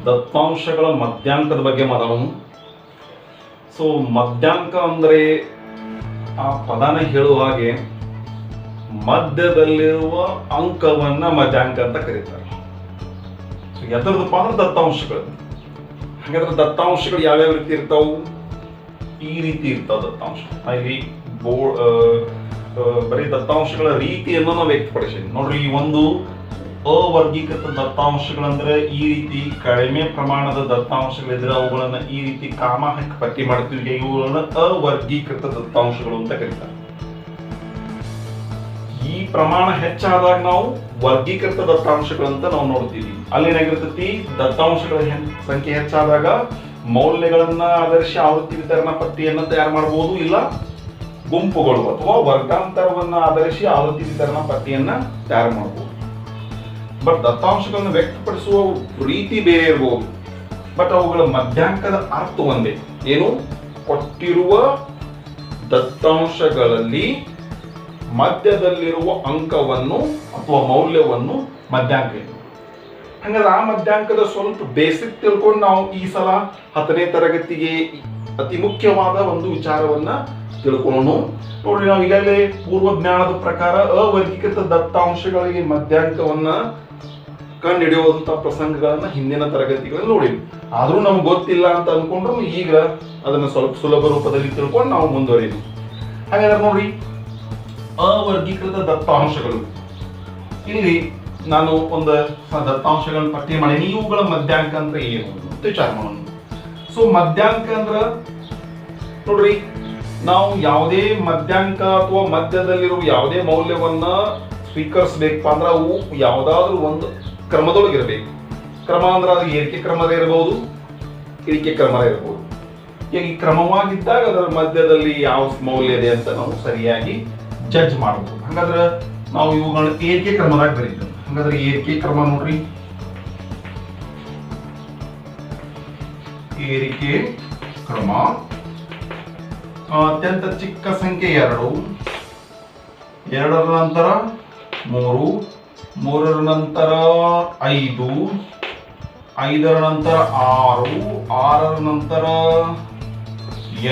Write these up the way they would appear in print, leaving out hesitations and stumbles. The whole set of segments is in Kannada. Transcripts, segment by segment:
ದತ್ತಾಂಶಗಳ ಮಧ್ಯಾಂಕದ ಬಗ್ಗೆ ಮಾತಾಡೋಣ. ಸೊ ಮಧ್ಯಾಂಕ ಅಂದರೆ ಆ ಪದನ ಹೇಳುವ ಹಾಗೆ ಮಧ್ಯದಲ್ಲಿರುವ ಅಂಕವನ್ನ ಮಧ್ಯಾಂಕ ಅಂತ ಕರೀತಾರೆ. ಸೊ ಎದರದಪ್ಪ ಅಂದ್ರೆ ದತ್ತಾಂಶಗಳು. ಹಾಗಾದ್ರೆ ದತ್ತಾಂಶಗಳು ಯಾವ್ಯಾವ ರೀತಿ ಇರ್ತಾವು? ಈ ರೀತಿ ಇರ್ತಾವ ದತ್ತಾಂಶ. ಇಲ್ಲಿ ಬರೀ ದತ್ತಾಂಶಗಳ ರೀತಿಯನ್ನು ನಾವು ವ್ಯಕ್ತಪಡಿಸಿದ್ವಿ ನೋಡ್ರಿ. ಈ ಒಂದು ಅವರ್ಗೀಕೃತ ದತ್ತಾಂಶಗಳಂದ್ರೆ ಈ ರೀತಿ ಕಡಿಮೆ ಪ್ರಮಾಣದ ದತ್ತಾಂಶಗಳಿದ್ರೆ ಅವುಗಳನ್ನ ಈ ರೀತಿ ಕಾಮ ಹಾಕಿ ಪಟ್ಟಿ ಮಾಡ್ತೀವಿ. ಇವುಗಳನ್ನ ಅವರ್ಗೀಕೃತ ದತ್ತಾಂಶಗಳು ಅಂತ ಕರೀತಾರೆ. ಈ ಪ್ರಮಾಣ ಹೆಚ್ಚಾದಾಗ ನಾವು ವರ್ಗೀಕೃತ ದತ್ತಾಂಶಗಳಂತ ನಾವು ನೋಡ್ತೀವಿ. ಅಲ್ಲೇನಾಗಿರ್ತೈತಿ, ದತ್ತಾಂಶಗಳ ಸಂಖ್ಯೆ ಹೆಚ್ಚಾದಾಗ ಮೌಲ್ಯಗಳನ್ನ ಆಧರಿಸಿ ಆವೃತ್ತಿ ವಿತರಣಾ ಪಟ್ಟಿಯನ್ನ ತಯಾರು ಮಾಡಬಹುದು, ಇಲ್ಲ ಗುಂಪುಗಳು ಅಥವಾ ವರ್ಗಾಂತರವನ್ನ ಆಧರಿಸಿ ಆವೃತ್ತಿ ವಿತರಣಾ ಪಟ್ಟಿಯನ್ನ ತಯಾರು ಮಾಡಬಹುದು. ಬಟ್ ದತ್ತಾಂಶಗಳನ್ನು ವ್ಯಕ್ತಪಡಿಸುವ ರೀತಿ ಬೇರೆ ಇರಬಹುದು, ಬಟ್ ಅವುಗಳ ಮಧ್ಯಾಂಕದ ಅರ್ಥ ಒಂದೇ. ಏನು? ಕೊಟ್ಟಿರುವ ದತ್ತಾಂಶಗಳಲ್ಲಿ ಮಧ್ಯದಲ್ಲಿರುವ ಅಂಕವನ್ನು ಅಥವಾ ಮೌಲ್ಯವನ್ನು ಮಧ್ಯಾಂಕ. ಹಂಗಾದ್ರೆ ಆ ಮಧ್ಯಾಂಕದ ಸ್ವಲ್ಪ ಬೇಸಿಕ್ ತಿಳ್ಕೊಂಡು ನಾವು ಈ ಸಲ 10ನೇ ತರಗತಿಗೆ ಅತಿ ಮುಖ್ಯವಾದ ಒಂದು ವಿಚಾರವನ್ನ ತಿಳ್ಕೊಳ್ಳೋಣ. ನೋಡಿ, ನಾವು ಈಗಾಗಲೇ ಪೂರ್ವ ಜ್ಞಾನದ ಪ್ರಕಾರ ಅವರ್ಗೀಕೃತ ದತ್ತಾಂಶಗಳಿಗೆ ಮಧ್ಯಾಂಕವನ್ನ ಕಂಡುಹಿಡಿಯುವಂತ ಪ್ರಸಂಗಗಳನ್ನ ಹಿಂದಿನ ತರಗತಿಗಳಲ್ಲಿ ನೋಡಿದ್ವಿ. ಆದ್ರೂ ನಮ್ಗೆ ಗೊತ್ತಿಲ್ಲ ಅಂತ ಅನ್ಕೊಂಡ್ರು ಈಗ ಅದನ್ನ ಸ್ವಲ್ಪ ಸುಲಭ ರೂಪದಲ್ಲಿ ತಿಳ್ಕೊಂಡು ನಾವು ಮುಂದುವರಿದ್ವಿ. ಹಾಗಾದ್ರೆ ನೋಡಿ, ಅವರ್ಗೀಕೃತ ದತ್ತಾಂಶಗಳು. ಇಲ್ಲಿ ನಾನು ಒಂದು ದತ್ತಾಂಶಗಳನ್ನ ಪಟ್ಟಿ ಮಾಡೀನಿ. ಇವುಗಳ ಮಧ್ಯಾಂಕ ಅಂದ್ರೆ ಏನು ಅಂತ ವಿಚಾರ ಮಾಡೋಣ. ಸೊ ಮಧ್ಯಾಂಕ ಅಂದ್ರ ನೋಡ್ರಿ, ನಾವು ಯಾವುದೇ ಮಧ್ಯಾಂಕ ಅಥವಾ ಮಧ್ಯದಲ್ಲಿರುವ ಯಾವುದೇ ಮೌಲ್ಯವನ್ನ ಸ್ವೀಕರಿಸಬೇಕಪ್ಪ ಅಂದ್ರೆ ಅವು ಯಾವುದಾದ್ರೂ ಒಂದು ಕ್ರಮದೊಳಗಿರಬೇಕು. ಕ್ರಮ ಅಂದ್ರೆ ಅದು ಏರಿಕೆ ಕ್ರಮದ ಇರಬಹುದು, ಇಳಿಕೆ ಕ್ರಮದ ಇರಬಹುದು. ಈ ಕ್ರಮವಾಗಿದ್ದಾಗ ಅದರ ಮಧ್ಯದಲ್ಲಿ ಯಾವ ಮೌಲ್ಯ ಇದೆ ಅಂತ ನಾವು ಸರಿಯಾಗಿ ಜಡ್ಜ್ ಮಾಡಬಹುದು. ಹಾಗಾದ್ರೆ ನಾವು ಇವುಗಳನ್ನ ಏರಿಕೆ ಕ್ರಮದಾಗ ಬರೀತೀವಿ. ಹಾಗಾದ್ರೆ ಏರಿಕೆ ಕ್ರಮ ನೋಡ್ರಿ, ಏರಿಕೆ ಕ್ರಮ ಅತ್ಯಂತ ಚಿಕ್ಕ ಸಂಖ್ಯೆ 2, 2ರ ನಂತರ 3, 3ರ ನಂತರ 5, 5ರ ನಂತರ 6, 6ರ ನಂತರ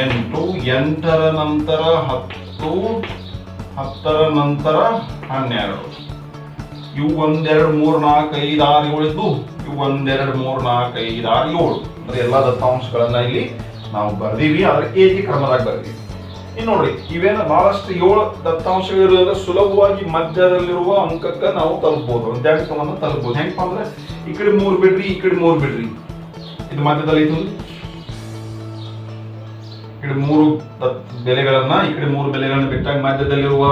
8, 8ರ ನಂತರ 10, 10ರ ನಂತರ 12. ಇವು 1 2 3 4 5 6 7 ಇದ್ದು ಇವು 1 2 3 4 5 6 7 ಅಂದ್ರೆ ಎಲ್ಲಾ ದತ್ತಾಂಶಗಳನ್ನ ಇಲ್ಲಿ ನಾವು ಬರ್ದೀವಿ. ಆದ್ರೆ ಏರಿಕೆ ಕ್ರಮದಾಗ ಬರ್ದೀವಿ. ಇನ್ನು ನೋಡ್ರಿ, ಇವೇನ ಬಹಳಷ್ಟು 7 ದತ್ತಾಂಶಗಳಿರೋದ್ರಿಂದ ಸುಲಭವಾಗಿ ಮಧ್ಯದಲ್ಲಿರುವ ಅಂಕಕ್ಕೆ ನಾವು ತಲುಪಬಹುದು, ಮಧ್ಯಾಂಕವನ್ನು ತಲುಪಬಹುದು. ಹೆಂಗಪ್ಪ ಅಂದ್ರೆ ಈ ಕಡೆ 3 ಬಿಡ್ರಿ, ಈ ಕಡೆ 3 ಬಿಡ್ರಿ, ಇದು ಮಧ್ಯದಲ್ಲಿ ಐತಿ. ಈ ಕಡೆ 3 ಬೆಲೆಗಳನ್ನ, ಈ ಕಡೆ 3 ಬೆಲೆಗಳನ್ನ ಬಿಟ್ಟಾಗ ಮಧ್ಯದಲ್ಲಿರುವ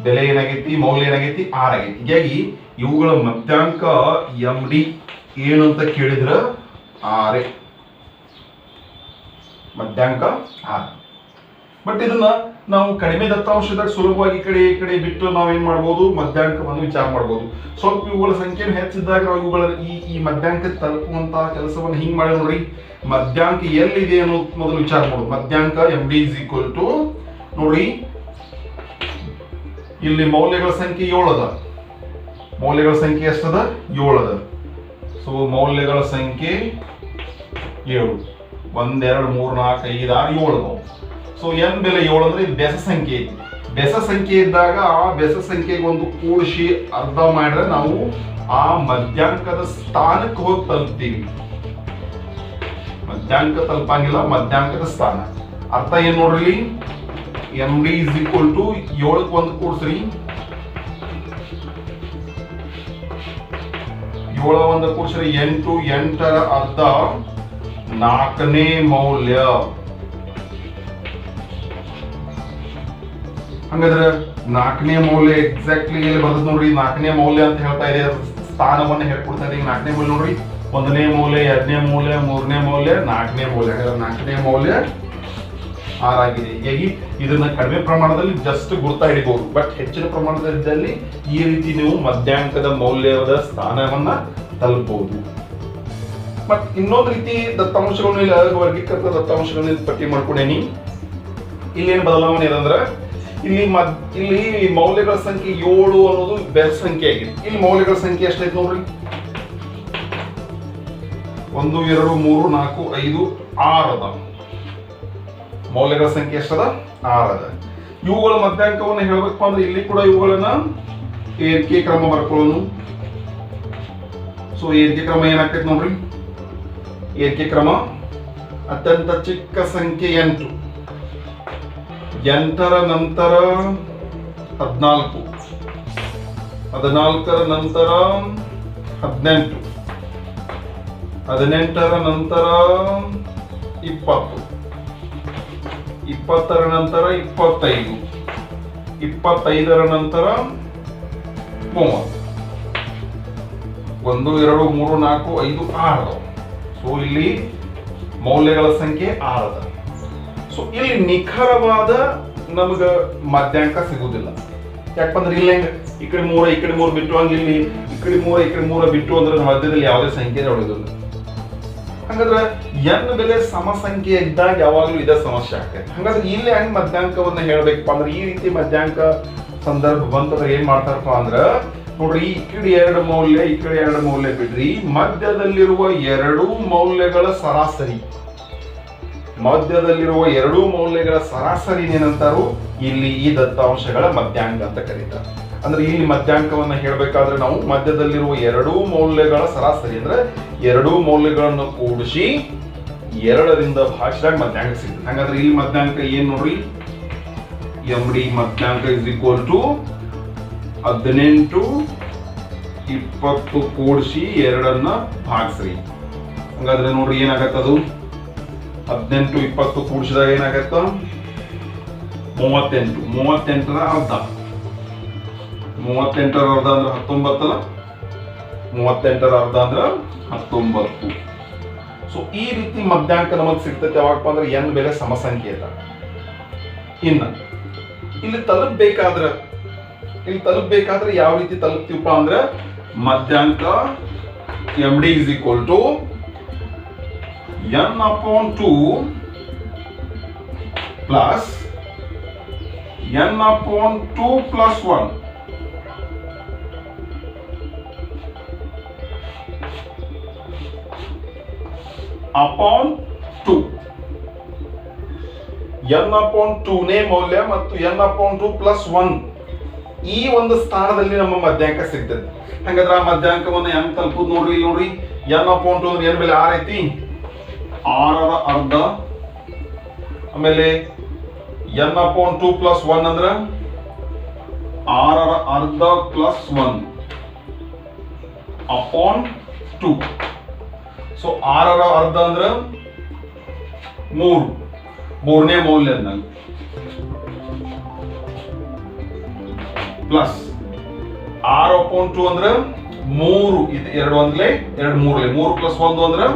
ಬೆಲೆ ಏನಾಗೈತಿ, ಮೌಲ್ಯ ಏನಾಗೈತಿ, 6 ಆಗೈತಿ. ಹೀಗಾಗಿ ಇವುಗಳ ಮಧ್ಯಾಂಕ MD ಏನು ಅಂತ ಕೇಳಿದ್ರ 6, ಮಧ್ಯಾಂಕ 6. ಬಟ್ ಇದನ್ನ ನಾವು ಕಡಿಮೆ ದತ್ತಾಂಶದಾಗ ಸುಲಭವಾಗಿ ಈ ಕಡೆ ಬಿಟ್ಟು ನಾವೇನ್ ಮಾಡ್ಬೋದು, ಮಧ್ಯಾಂಕವನ್ನು ವಿಚಾರ ಮಾಡ್ಬೋದು. ಸ್ವಲ್ಪ ಇವುಗಳ ಸಂಖ್ಯೆ ಹೆಚ್ಚಿದ್ದಾಗ ನಾವು ಇವುಗಳ ಈ ಮಧ್ಯಾಂಕ ತಲುಪುವಂತಹ ಕೆಲಸವನ್ನು ಹಿಂಗ್ ಮಾಡಿ ನೋಡ್ರಿ. ಮಧ್ಯಾಂಕ ಎಲ್ಲಿದೆ ಅನ್ನೋ ಮೊದಲು ವಿಚಾರ ಮಾಡೋದು. ಮಧ್ಯಾಂಕ MD ಇಸ್ ಈಕ್ವಲ್ ಟು ನೋಡ್ರಿ, ಇಲ್ಲಿ ಮೌಲ್ಯಗಳ ಸಂಖ್ಯೆ 7 ಅದ. ಮೌಲ್ಯಗಳ ಸಂಖ್ಯೆ ಎಷ್ಟದ? 7 ಅದ. ಸೊ ಮೌಲ್ಯಗಳ ಸಂಖ್ಯೆ 7, 1 2 3 4 5 6 7 ಅದಾವ. ಸೊ n ಬೆಲೆ 7 ಅಂದ್ರೆ ಇದು ಬೆಸ ಸಂಖ್ಯೆ ಐತಿ. ಬೆಸ ಸಂಖ್ಯೆ ಇದ್ದಾಗ ಆ ಬೆಸ ಸಂಖ್ಯೆಗೆ ಒಂದು ಕೂಡಿಸಿ ಅರ್ಧ ಮಾಡಿದ್ರೆ ನಾವು ಆ ಮಧ್ಯಾಂಕದ ಸ್ಥಾನಕ್ಕೆ ಹೋಗಿ ತಲುಪ್ತೀವಿ. ಮಧ್ಯಾಂಕ ತಲುಪಂಗಿಲ್ಲ, ಮಧ್ಯಾಂಕದ ಸ್ಥಾನ. ಅರ್ಥ ಏನ್ ನೋಡ್ರಿ, MD ಇಸ್ ಈಕ್ವಲ್ ಟು 7ಕ್ಕೆ 1 ಕೂಡಿಸ್ರಿ, 7 1 ಕೂಡಿಸ್ರಿ 8, 8ರ ಅರ್ಧ 4ನೇ ಮೌಲ್ಯ. ಹಂಗಾದ್ರೆ 4ನೇ ಮೌಲ್ಯ ಎಕ್ಸಾಕ್ಟ್ಲಿ ಎಲ್ಲಿ ಬರ್ತದೆ ನೋಡ್ರಿ. 4ನೇ ಮೌಲ್ಯ ಅಂತ ಹೇಳ್ತಾ ಇದೆ, ಸ್ಥಾನವನ್ನ ಹೇಳ್ಕೊಡ್ತಾ ಇದೆ. 4ನೇ ಮೌಲ್ಯ ನೋಡ್ರಿ, 1ನೇ ಮೌಲ್ಯ, 2ನೇ ಮೌಲ್ಯ, 3ನೇ ಮೌಲ್ಯ, 4ನೇ ಮೌಲ್ಯ. ಹಾಗಾದ್ರೆ 4ನೇ ಮೌಲ್ಯ 6 ಆಗಿದೆ. ಹೀಗಾಗಿ ಇದನ್ನ ಕಡಿಮೆ ಪ್ರಮಾಣದಲ್ಲಿ ಜಸ್ಟ್ ಗುರ್ತಾ ಹಿಡಿಬಹುದು. ಬಟ್ ಹೆಚ್ಚಿನ ಪ್ರಮಾಣದಲ್ಲಿ ಈ ರೀತಿ ನೀವು ಮಧ್ಯಾಂಕದ ಮೌಲ್ಯದ ಸ್ಥಾನವನ್ನ ತಲುಪಬಹುದು. ಬಟ್ ಇನ್ನೊಂದು ರೀತಿ ದತ್ತಾಂಶಗಳನ್ನ ವರ್ಗೀಕೃತ ದತ್ತಾಂಶಗಳನ್ನ ಪಟ್ಟಿ ಮಾಡ್ಕೊಂಡೇನಿ. ಇಲ್ಲೇನು ಬದಲಾವಣೆ ಇದಂದ್ರೆ, ಇಲ್ಲಿ ಮೌಲ್ಯಗಳ ಸಂಖ್ಯೆ 7 ಅನ್ನೋದು ಬೆಸ ಸಂಖ್ಯೆ ಆಗಿದೆ. ಇಲ್ಲಿ ಮೌಲ್ಯಗಳ ಸಂಖ್ಯೆ ಎಷ್ಟೈತೆ ನೋಡ್ರಿ, 1 2 3 4 5 6 ಅದ. ಮೌಲ್ಯಗಳ ಸಂಖ್ಯೆ ಎಷ್ಟದ? 6 ಅದ. ಇವುಗಳ ಮಧ್ಯಾಂಕವನ್ನು ಹೇಳಬೇಕಪ್ಪ ಅಂದ್ರೆ ಇಲ್ಲಿ ಕೂಡ ಇವುಗಳನ್ನ ಏರಿಕೆ ಕ್ರಮ ಬರ್ಕೊಳ್ಳೋನು. ಸೊ ಏರಿಕೆ ಕ್ರಮ ಏನಾಗ್ತೈತೆ ನೋಡ್ರಿ, ಏರಿಕೆ ಕ್ರಮ ಅತ್ಯಂತ ಚಿಕ್ಕ ಸಂಖ್ಯೆ 8, 8ರ ನಂತರ 14, 14ರ ನಂತರ 18, 18ರ ನಂತರ 20, 20ರ ನಂತರ 25, 25ರ ನಂತರ 30. 1 2 3 4 5 6. ಸೊ ಇಲ್ಲಿ ಮೌಲ್ಯಗಳ ಸಂಖ್ಯೆ 6 ಅದ. ಸೊ ಇಲ್ಲಿ ನಿಖರವಾದ ನಮಗ ಮಧ್ಯಾಂಕ ಸಿಗುವುದಿಲ್ಲ. ಯಾಕಂದ್ರೆ ಇಲ್ಲಿ ಈ ಕಡೆ 3 ಈ ಕಡೆ 3 ಬಿಟ್ಟು ಹಂಗ ಇಲ್ಲಿ ಈ ಕಡೆ 3 ಈ ಕಡೆ 3 ಬಿಟ್ಟು ಅಂದ್ರೆ ಮಧ್ಯದಲ್ಲಿ ಯಾವುದೇ ಸಂಖ್ಯೆ ಉಳಿದಿಲ್ಲ. ಹಂಗಾದ್ರೆ ಎನ್ ಬೆಲೆ ಸಮ ಸಂಖ್ಯೆ ಇದ್ದಾಗ ಯಾವಾಗಲೂ ಇದೇ ಸಮಸ್ಯೆ ಆಗ್ತೈತೆ. ಹಂಗಾದ್ರೆ ಇಲ್ಲಿ ಹೆಂಗ್ ಮಧ್ಯಾಂಕವನ್ನ ಹೇಳ್ಬೇಕಪ್ಪ ಅಂದ್ರೆ ಈ ರೀತಿ ಮಧ್ಯಾಂಕ ಸಂದರ್ಭ ಬಂತಂದ್ರೆ ಏನ್ ಮಾಡ್ತಾರಪ್ಪ ಅಂದ್ರ ನೋಡ್ರಿ, ಈ ಕಡೆ 2 ಮೌಲ್ಯ ಈ ಕಡೆ 2 ಮೌಲ್ಯ ಬಿಡ್ರಿ, ಮಧ್ಯದಲ್ಲಿರುವ 2 ಮೌಲ್ಯಗಳ ಸರಾಸರಿ, ಮಧ್ಯದಲ್ಲಿರುವ 2 ಮೌಲ್ಯಗಳ ಸರಾಸರಿ ಏನಂತಾರು ಇಲ್ಲಿ ಈ ದತ್ತಾಂಶಗಳ ಮಧ್ಯಾಂಕ ಅಂತ ಕರೀತಾರೆ. ಅಂದ್ರೆ ಇಲ್ಲಿ ಮಧ್ಯಾಂಕವನ್ನ ಹೇಳ್ಬೇಕಾದ್ರೆ ನಾವು ಮಧ್ಯದಲ್ಲಿರುವ 2 ಮೌಲ್ಯಗಳ ಸರಾಸರಿ ಅಂದ್ರೆ 2 ಮೌಲ್ಯಗಳನ್ನು ಕೂಡಿಸಿ 2ರಿಂದ ಭಾಗಿಸಿದಾಗ ಮಧ್ಯಾಂಕ ಸಿಗ್ತದೆ. ಹಾಗಾದ್ರೆ ಇಲ್ಲಿ ಮಧ್ಯಾಂಕ ಏನ್ ನೋಡ್ರಿ, MD ಮಧ್ಯಾಂಕ ಇಸ್ ಈಕ್ವಲ್ ಟು 18 20 ಕೂಡಿಸಿ 2ಅನ್ನ ಭಾಗಿಸ್ರಿ. ಹಾಗಾದ್ರೆ ನೋಡ್ರಿ ಏನಾಗತ್ತದು, 18 20 ಕೂಡಿಸಿದಾಗ ಏನಾಗತ್ತ 38, 38ರ ಅರ್ಧ, 38ರ ಅರ್ಧ ಅಂದ್ರೆ 19 ಅಲ್ಲ, 38ರ ಅರ್ಧ ಅಂದ್ರೆ 19. ಸೊ ಈ ರೀತಿ ಮಧ್ಯಾಂಕ ನಮಗೆ ಸಿಗ್ತೈತೆ ಯಾವಾಗಪ್ಪ ಅಂದ್ರೆ ಎನ್ ಬೆಲೆ ಸಮಸಂಖ್ಯೆ ಇದ್ದಾಗ. ಇನ್ನ ಇಲ್ಲಿ ತಲುಪಬೇಕಾದ್ರೆ ಯಾವ ರೀತಿ ತಲುಪ್ತೀವಪ್ಪ ಅಂದ್ರೆ ಮಧ್ಯಾಂಕ MD is equal to n/2 plus n/2 plus 1 upon 2. n/2 ನೇ ಮೌಲ್ಯ ಮತ್ತು n/2 plus 1 ಈ ಒಂದು ಸ್ಥಾನದಲ್ಲಿ ನಮ್ಮ ಮಧ್ಯಾಂಕ ಸಿಗ್ತದೆ. ಹಾಗಾದ್ರೆ ಆ ಮಧ್ಯಾಂಕವನ್ನು ಹೆಂಗ್ ತಲುಪುದು ನೋಡ್ರಿ, ನೋಡ್ರಿ n/2 ಅಂದ್ರೆ ಏನ್ ಬೆಲೆ 6 ಐತಿ, 6ರ ಅರ್ಧ, ಆಮೇಲೆ n/2 plus 1 ಅಂದ್ರೆ 6ರ ಅರ್ಧ ಪ್ಲಸ್ 1 ಅಪಾನ್ 2. ಸೊ 6ರ ಅರ್ಧ ಅಂದ್ರೆ 3, 3ನೇ ಮೌಲ್ಯ ಪ್ಲಸ್ 6/2 ಅಂದ್ರೆ 3, ಇದು 2 ಒಂದ್ಲೆ 2 3 3 ಪ್ಲಸ್ 1 ಅಂದ್ರೆ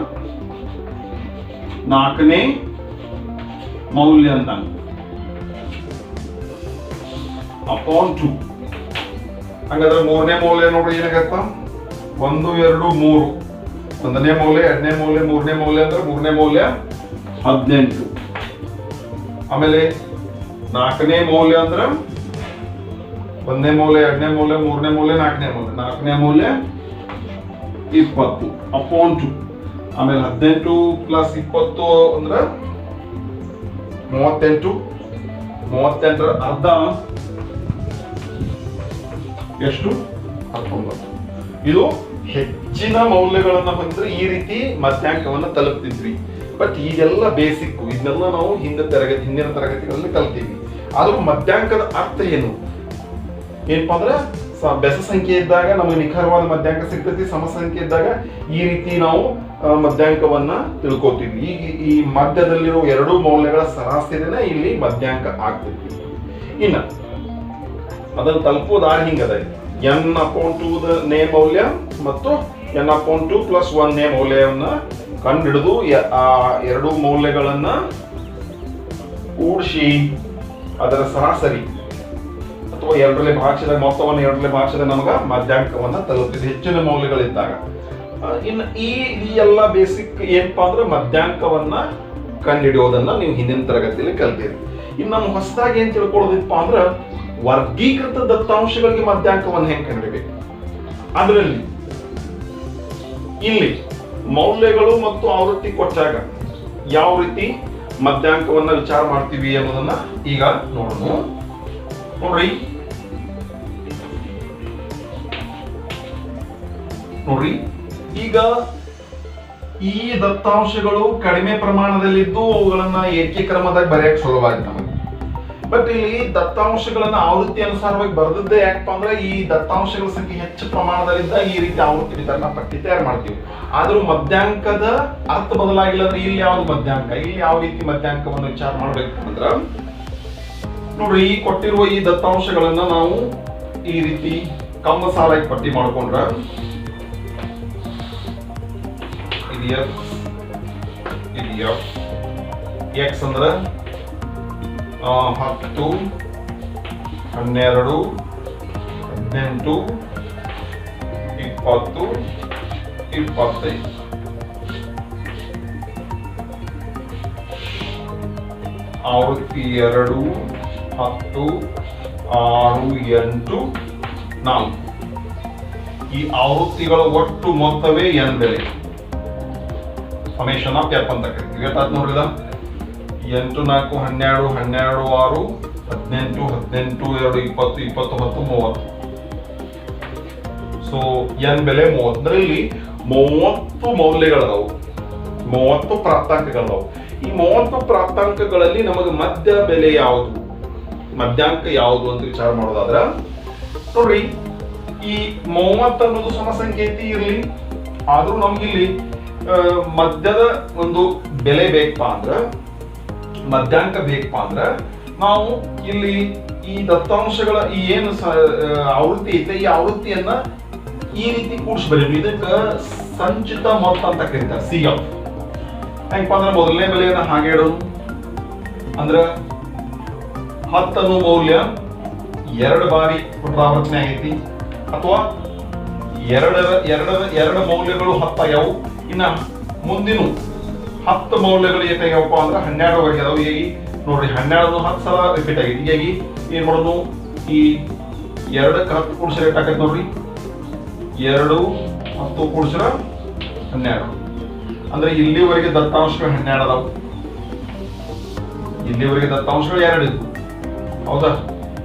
4ನೇ ಮೌಲ್ಯ ಅಂದಂಗ ಅಪಾನ್ 2. ಹಾಗಾದ್ರೆ 3ನೇ ಮೌಲ್ಯ ನೋಡ್ರಿ ಏನಾಗತ್ತ 1 2 3, 1ನೇ ಮೌಲ್ಯ 2ನೇ ಮೌಲ್ಯ 3ನೇ ಮೌಲ್ಯ ಅಂದ್ರೆ 3ನೇ ಮೌಲ್ಯ 18. ಆಮೇಲೆ 4ನೇ ಮೌಲ್ಯ ಅಂದ್ರೆ 1ನೇ ಮೌಲ್ಯ 2ನೇ ಮೌಲ್ಯ 3ನೇ ಮೌಲ್ಯ 4ನೇ ಮೌಲ್ಯ 4ನೇ ಮೌಲ್ಯ 20 ಅಪಾನ್ 2. ಆಮೇಲೆ 18 ಪ್ಲಸ್ 20 ಅಂದ್ರೆ 38, 38ರ ಅರ್ಧ ಎಷ್ಟು 19. ಇದು ಹೆಚ್ಚಿನ ಮೌಲ್ಯಗಳನ್ನ ಹೊಂದಿದ್ರೆ ಈ ರೀತಿ ಮಧ್ಯಾಂಕವನ್ನ ತಲುಪ್ತಿದ್ವಿ. ಬಟ್ ಈಗೆಲ್ಲ ಬೇಸಿಕ್, ಇದನ್ನೆಲ್ಲ ನಾವು ಹಿಂದಿನ ತರಗತಿಗಳಲ್ಲಿ ಕಲ್ತೀವಿ. ಆದ್ರೂ ಮಧ್ಯಾಂಕದ ಅರ್ಥ ಏನು ಏನಪ್ಪಾ ಅಂದ್ರೆ ಬೆಸ ಸಂಖ್ಯೆ ಇದ್ದಾಗ ನಮಗೆ ನಿಖರವಾದ ಮಧ್ಯಾಂಕ ಸಿಗ್ತೈತಿ, ಸಮ ಸಂಖ್ಯೆ ಇದ್ದಾಗ ಈ ರೀತಿ ನಾವು ಮಧ್ಯಾಂಕವನ್ನ ತಿಳ್ಕೊತೀವಿ. ಈಗ ಈ ಮಧ್ಯದಲ್ಲಿರುವ 2 ಮೌಲ್ಯಗಳ ಸರಾಸರಿನ ಇಲ್ಲಿ ಮಧ್ಯಾಂಕ ಆಗ್ತೈತಿ. ಇನ್ನ ಅದನ್ನು ತಲುಪುವ ದಾರಿ ಹಿಂಗದ, n/2 ನೇ ಮೌಲ್ಯ ಮತ್ತು n/2 plus 1 ನೇ ಮೌಲ್ಯವನ್ನ ಕಂಡುಹಿಡಿದು ಆ 2 ಮೌಲ್ಯಗಳನ್ನ ಕೂಡಿಸಿ ಅದರ ಸರಾಸರಿ ಅಥವಾ 2ರಲ್ಲಿ ಭಾಗಿಸಿದ ಮೊತ್ತವನ್ನು 2ರಲ್ಲಿ ಭಾಗಿಸಿದ ನಮಗ ಮಧ್ಯಾಂಕವನ್ನ ತಲುಪ್ತಿದೆ ಹೆಚ್ಚಿನ ಮೌಲ್ಯಗಳಿದ್ದಾಗ. ಇನ್ನು ಈ ಎಲ್ಲ ಬೇಸಿಕ್ ಏನಪ್ಪಾ ಅಂದ್ರೆ ಮಧ್ಯಾಂಕವನ್ನ ಕಂಡುಹಿಡಿಯೋದನ್ನ ನೀವು ಹಿಂದಿನ ತರಗತಿಯಲ್ಲಿ ಕಲ್ತೀರಿ. ಇನ್ನು ನಮ್ಮ ಹೊಸದಾಗಿ ಏನ್ ತಿಳ್ಕೊಳ್ಳೋದಿಪ್ಪ ಅಂದ್ರೆ ವರ್ಗೀಕೃತ ದತ್ತಾಂಶಗಳಿಗೆ ಮಧ್ಯಾಂಕವನ್ನು ಹೆಂಗ್ ಕಂಡುಹಿಡಿಬೇಕು. ಅದರಲ್ಲಿ ಇಲ್ಲಿ ಮೌಲ್ಯಗಳು ಮತ್ತು ಆವೃತ್ತಿ ಕೊಟ್ಟಾಗ ಯಾವ ರೀತಿ ಮಧ್ಯಾಂಕವನ್ನ ವಿಚಾರ ಮಾಡ್ತೀವಿ ಅನ್ನೋದನ್ನ ಈಗ ನೋಡೋಣ. ನೋಡ್ರಿ ಈಗ ಈ ದತ್ತಾಂಶಗಳು ಕಡಿಮೆ ಪ್ರಮಾಣದಲ್ಲಿದ್ದು ಅವುಗಳನ್ನ ಏರಿಕೆ ಕ್ರಮದಾಗ ಬರೆಯಕ್ಕೆ ಸುಲಭವಾಗಿ ನಮಗೆ. ಬಟ್ ಇಲ್ಲಿ ದತ್ತಾಂಶಗಳನ್ನ ಆವೃತ್ತಿ ಅನುಸಾರವಾಗಿ ಬರೆದದ್ದೇ ಯಾಕಪ್ಪ ಅಂದ್ರೆ ಈ ದತ್ತಾಂಶಗಳ ಸಂಖ್ಯೆ ಹೆಚ್ಚು ಪ್ರಮಾಣದಲ್ಲಿದ್ದಾಗ ಈ ರೀತಿ ಆವೃತ್ತಿ ವಿತರಣಾ ಪಟ್ಟಿ ತಯಾರು ಮಾಡ್ತೀವಿ. ಆದ್ರೂ ಮಧ್ಯಾಂಕದ ಅರ್ಥ ಬದಲಾಗಿಲ್ಲ ಅಂದ್ರೆ ಇಲ್ಲಿ ಯಾವ್ದು ಮಧ್ಯಾಂಕ, ಇಲ್ಲಿ ಯಾವ ರೀತಿ ಮಧ್ಯಾಂಕವನ್ನು ವಿಚಾರ ಮಾಡ್ಬೇಕು ಅಂದ್ರ ನೋಡ್ರಿ, ಈ ಕೊಟ್ಟಿರುವ ಈ ದತ್ತಾಂಶಗಳನ್ನ ನಾವು ಈ ರೀತಿ ಕಂಬ ಸಾಲಾಗಿ ಪಟ್ಟಿ ಮಾಡ್ಕೊಂಡ್ರ ಎಕ್ಸ್ ಅಂದ್ರ 10, 12, 18, 20, 25. ಆವೃತ್ತಿ 2, 10, 6, 8, 4. ಈ ಆವೃತ್ತಿಗಳ ಒಟ್ಟು ಮೊತ್ತವೇ ಎನ್ ಬೆಲೆ, ಸಮೇಶನ್ ಆಫ್ ಎಫ್ ಅಂತ ಕರಿತೀವಿ. ಎಷ್ಟಾಯ್ತು ನೋಡ್ರಿದ 8, 4, 12, 12, 6, 18, 18, 2, 20, 29, 30. ಸೊ ಎನ್ ಬೆಲೆ 30. ಅಂದ್ರೆ ಇಲ್ಲಿ 30 ಮೌಲ್ಯಗಳದಾವು, 30 ಪ್ರಾಪ್ತಾಂಕಗಳದಾವು. ಈ 30 ಪ್ರಾಪ್ತಾಂಕಗಳಲ್ಲಿ ನಮಗೆ ಮಧ್ಯ ಬೆಲೆ ಯಾವುದು, ಮಧ್ಯಾಂಕ ಯಾವುದು ಅಂತ ವಿಚಾರ ಮಾಡೋದಾದ್ರ ನೋಡ್ರಿ, ಈ 30 ಅನ್ನೋದು ಸಮಸಂಖ್ಯೆ ಇರಲಿ, ಆದ್ರೂ ನಮ್ಗಿಲ್ಲಿ ಮಧ್ಯದ ಒಂದು ಬೆಲೆ ಬೇಕಪ್ಪ ಅಂದ್ರ, ಮಧ್ಯಾಂಕ ಬೇಕಪ್ಪ ಅಂದ್ರ ನಾವು ಇಲ್ಲಿ ಈ ದತ್ತಾಂಶಗಳ ಈ ಏನು ಆವೃತ್ತಿ ಐತೆ ಈ ಆವೃತ್ತಿಯನ್ನ ಈ ರೀತಿ ಕೂಡಿಸಿ ಬರೀವಿ. ಇದಕ್ಕ ಸಂಚಿತ ಮೊತ್ತ ಅಂತ ಕರೀತಾರೆ, ಸಿ ಎಫ್. ಹೆಂಗಪ್ಪ ಅಂದ್ರೆ ಮೊದಲನೇ ಬೆಲೆಯನ್ನ ಹಾಗೆ ಇಡೋದು ಅಂದ್ರ 10 ಅನ್ನೋ ಮೌಲ್ಯ 2 ಬಾರಿ ಪುನರಾವರ್ತನೆ ಆಗೈತಿ, ಅಥವಾ ಎರಡು ಮೌಲ್ಯಗಳು 10 ಆಗ್ಯಾವು. ಇನ್ನ ಮುಂದಿನ 10 ಮೌಲ್ಯಗಳು ಏನಾಗ್ಯಾವಪ್ಪ ಅಂದ್ರೆ 12 ವರೆಗೆ ಅದಾವು. ಹೀಗಾಗಿ ನೋಡ್ರಿ 12 10 ಸಲ ರಿಪೀಟ್ ಆಗೈತಿ. ಹೀಗಾಗಿ ಏನ್ ಮಾಡೋದು, ಈ 2ಕ್ಕೆ 10 ಕೂಡಿಸಿದ್ರೆ ಎಷ್ಟಾಗೈತೆ ನೋಡ್ರಿ, 2 10 ಕೂಡಿಸಿದ್ರೆ 12. ಅಂದ್ರೆ ಇಲ್ಲಿವರೆಗೆ ದತ್ತಾಂಶಗಳು 12 ಅದಾವು, ಇಲ್ಲಿವರೆಗೆ ದತ್ತಾಂಶಗಳು 2 ಇದ್ವು, ಹೌದಾ?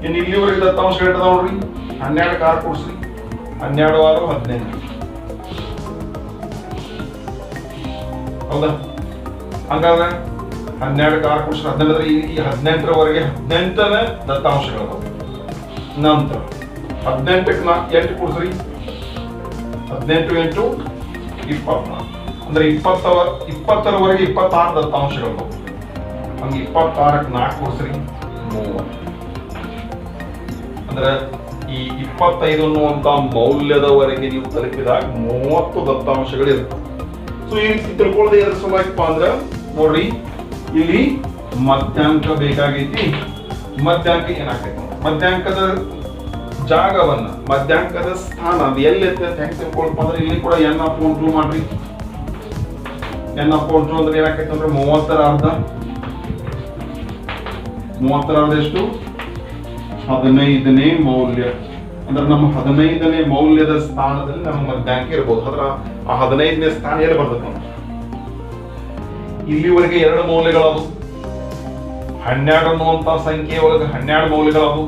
ಇನ್ನು ಇಲ್ಲಿವರೆಗೆ ದತ್ತಾಂಶಗಳು ಎಷ್ಟು ಅದಾವ ನೋಡ್ರಿ, 12ಕ್ಕೆ 6 ಕೂಡಿಸ್ರಿ, 12, 6, 18, ಹೌದಾ? ಹಂಗಾದ್ರೆ 12ಕ್ಕೆ 6 ಕೂಡಿಸ್ರಿ 18. ಈ 18ರವರೆಗೆ 18ನೇ ದತ್ತಾಂಶಗಳು. ನಂತರ 18ಕ್ಕೆ 8 ಕೂಡಿಸ್ರಿ, 18, 8, 24. ಅಂದ್ರೆ 20ರವರೆಗೆ 26 ದತ್ತಾಂಶಗಳು. ಹಂಗೆ 26ಕ್ಕೆ 4 ಕೂಡಿಸ್ರಿ, 30. ಅಂದ್ರೆ ಈ 25 ಅನ್ನುವಂತ ಮೌಲ್ಯದವರೆಗೆ ನೀವು ತಲುಪಿದಾಗ 30 ದತ್ತಾಂಶಗಳು ಇರ್ತವೆ. ಸೊ ಈ ರೀತಿ ತಿಳ್ಕೊಳ್ಳೋದು ಎದ್ರ ಸಲುವಾಗಿಪ್ಪ ಅಂದ್ರೆ ನೋಡ್ರಿ, ಇಲ್ಲಿ ಮಧ್ಯಾಂಕ ಬೇಕಾಗೈತಿ. ಮಧ್ಯಾಂಕ ಏನಾಗ್ತೈತಿ, ಮಧ್ಯಾಂಕದ ಜಾಗವನ್ನ, ಮಧ್ಯಾಂಕದ ಸ್ಥಾನ ಅದು ಎಲ್ಲಿರುತ್ತೆ ಅಂತ ಹೆಂಗ್ ತಿಳ್ಕೊಳಪ್ಪ ಅಂದ್ರೆ ಇಲ್ಲಿ ಕೂಡ n/2 ಮಾಡ್ರಿ. n/2 ಅಂದ್ರೆ ಏನಾಗ್ತೈತಿ ಅಂದ್ರೆ 30ರ ಅರ್ಧ. 30ರ ಅರ್ಧ ಎಷ್ಟು, 15ನೇ ಮೌಲ್ಯ. ಅಂದ್ರೆ ನಮ್ಮ 15ನೇ ಮೌಲ್ಯದ ಸ್ಥಾನದಲ್ಲಿ ನಮ್ಮ ಮಧ್ಯಾಂಕ ಇರಬಹುದು. ಅದರ ಆ 15ನೇ ಸ್ಥಾನ ಎಲ್ಲಿ ಬರ್ತದೆ ನೋಡಿ, ಇಲ್ಲಿವರೆಗೆ 2 ಮೌಲ್ಯಗಳವು. 12 ಅನ್ನುವಂತ ಸಂಖ್ಯೆ ಒಳಗೆ 12 ಮೌಲ್ಯಗಳವು.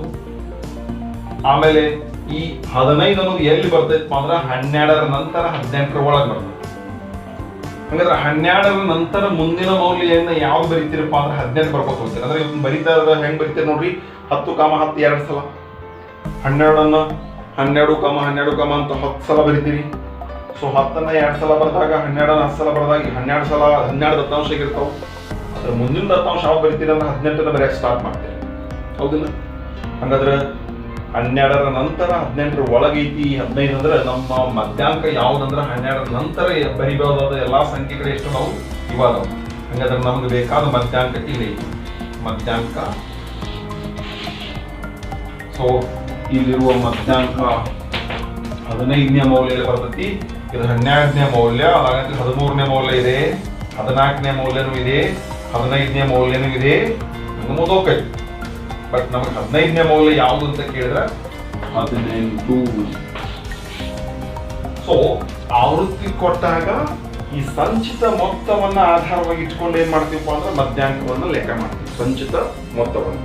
ಆಮೇಲೆ ಈ 15 ಅನ್ನೋದು ಎಲ್ಲಿ ಬರ್ತೈತಪ್ಪ ಅಂದ್ರೆ 12ರ ನಂತರ 18ರ ಒಳಗೆ ಬರ್ತದೆ. ಹಂಗಾದ್ರೆ 12ರ ನಂತರ ಮುಂದಿನ ಮೌಲ್ಯನ ಯಾವ್ದು ಬರೀತೀರಪ್ಪ ಅಂದ್ರೆ 18 ಬರ್ಕೋತ ಹೋಗ್ತೀರಿ. ಅಂದ್ರೆ ಬರೀತಾ ಹೆಂಗ್ ಬರೀತೀರಿ ನೋಡ್ರಿ, 10, 10 2 ಸಲ, 12 12, 12 ಅಂತ 10 ಸಲ ಬರೀತೀರಿ. ಸೊ 10ನ್ನ 2 ಸಲ ಬರೆದಾಗ 12ನ್ನ 10 ಸಲ ಬರೆದಾಗ 12 ಸಲ 12 ದತ್ತಾಂಶ ಇರ್ತಾವ. ಅದ್ರ ಮುಂದಿನ ದತ್ತಾಂಶ ಯಾವ್ದು ಬರೀತೀರಿ ಅಂದ್ರೆ 18ನ್ನ ಬರೆಯಕ್ಕೆ ಸ್ಟಾರ್ಟ್ ಮಾಡ್ತೀರಿ, ಹೌದಿಲ್ಲ? ಹಂಗಾದ್ರೆ 12ರ ನಂತರ 18ರ ಒಳಗೈತಿ. 15 ಅಂದ್ರೆ ನಮ್ಮ ಮಧ್ಯಾಂಕ ಯಾವ್ದಂದ್ರೆ 12ರ ನಂತರ ಬರಿಬಹುದಾದ ಎಲ್ಲಾ ಸಂಖ್ಯೆಗಳು ಎಷ್ಟು ನಾವು ಇವಾದವು. ಹಂಗಾದ್ರೆ ನಮ್ಗೆ ಬೇಕಾದ ಮಧ್ಯಾಂಕ ಇಲ್ಲಿ ಮಧ್ಯಾಂಕ. ಸೊ ಇಲ್ಲಿರುವ ಮಧ್ಯಾಂಕ 15ನೇ ಮೌಲ್ಯ ಬರ್ತೈತಿ. ಇದು 12ನೇ ಮೌಲ್ಯ, ಹಾಗಾದ್ರೆ 13ನೇ ಮೌಲ್ಯ ಇದೆ, 14ನೇ ಮೌಲ್ಯನೂ ಇದೆ, 15ನೇ ಮೌಲ್ಯನೂ ಇದೆ. ಮುದೋಕೈತಿ. ಬಟ್ ನಮಗೆ 15ನೇ ಮೌಲ್ಯ ಯಾವುದು ಅಂತ ಕೇಳಿದ್ರೆ 18. ಸೊ ಆವೃತ್ತಿ ಕೊಟ್ಟಾಗ ಈ ಸಂಚಿತ ಮೊತ್ತವನ್ನ ಆಧಾರವಾಗಿ ಇಟ್ಕೊಂಡು ಏನ್ ಮಾಡ್ತೀವಪ್ಪ ಅಂದ್ರೆ ಮಧ್ಯಾಂಕವನ್ನ ಲೆಕ್ಕ ಮಾಡ್ತೀವಿ, ಸಂಚಿತ ಮೊತ್ತವನ್ನ.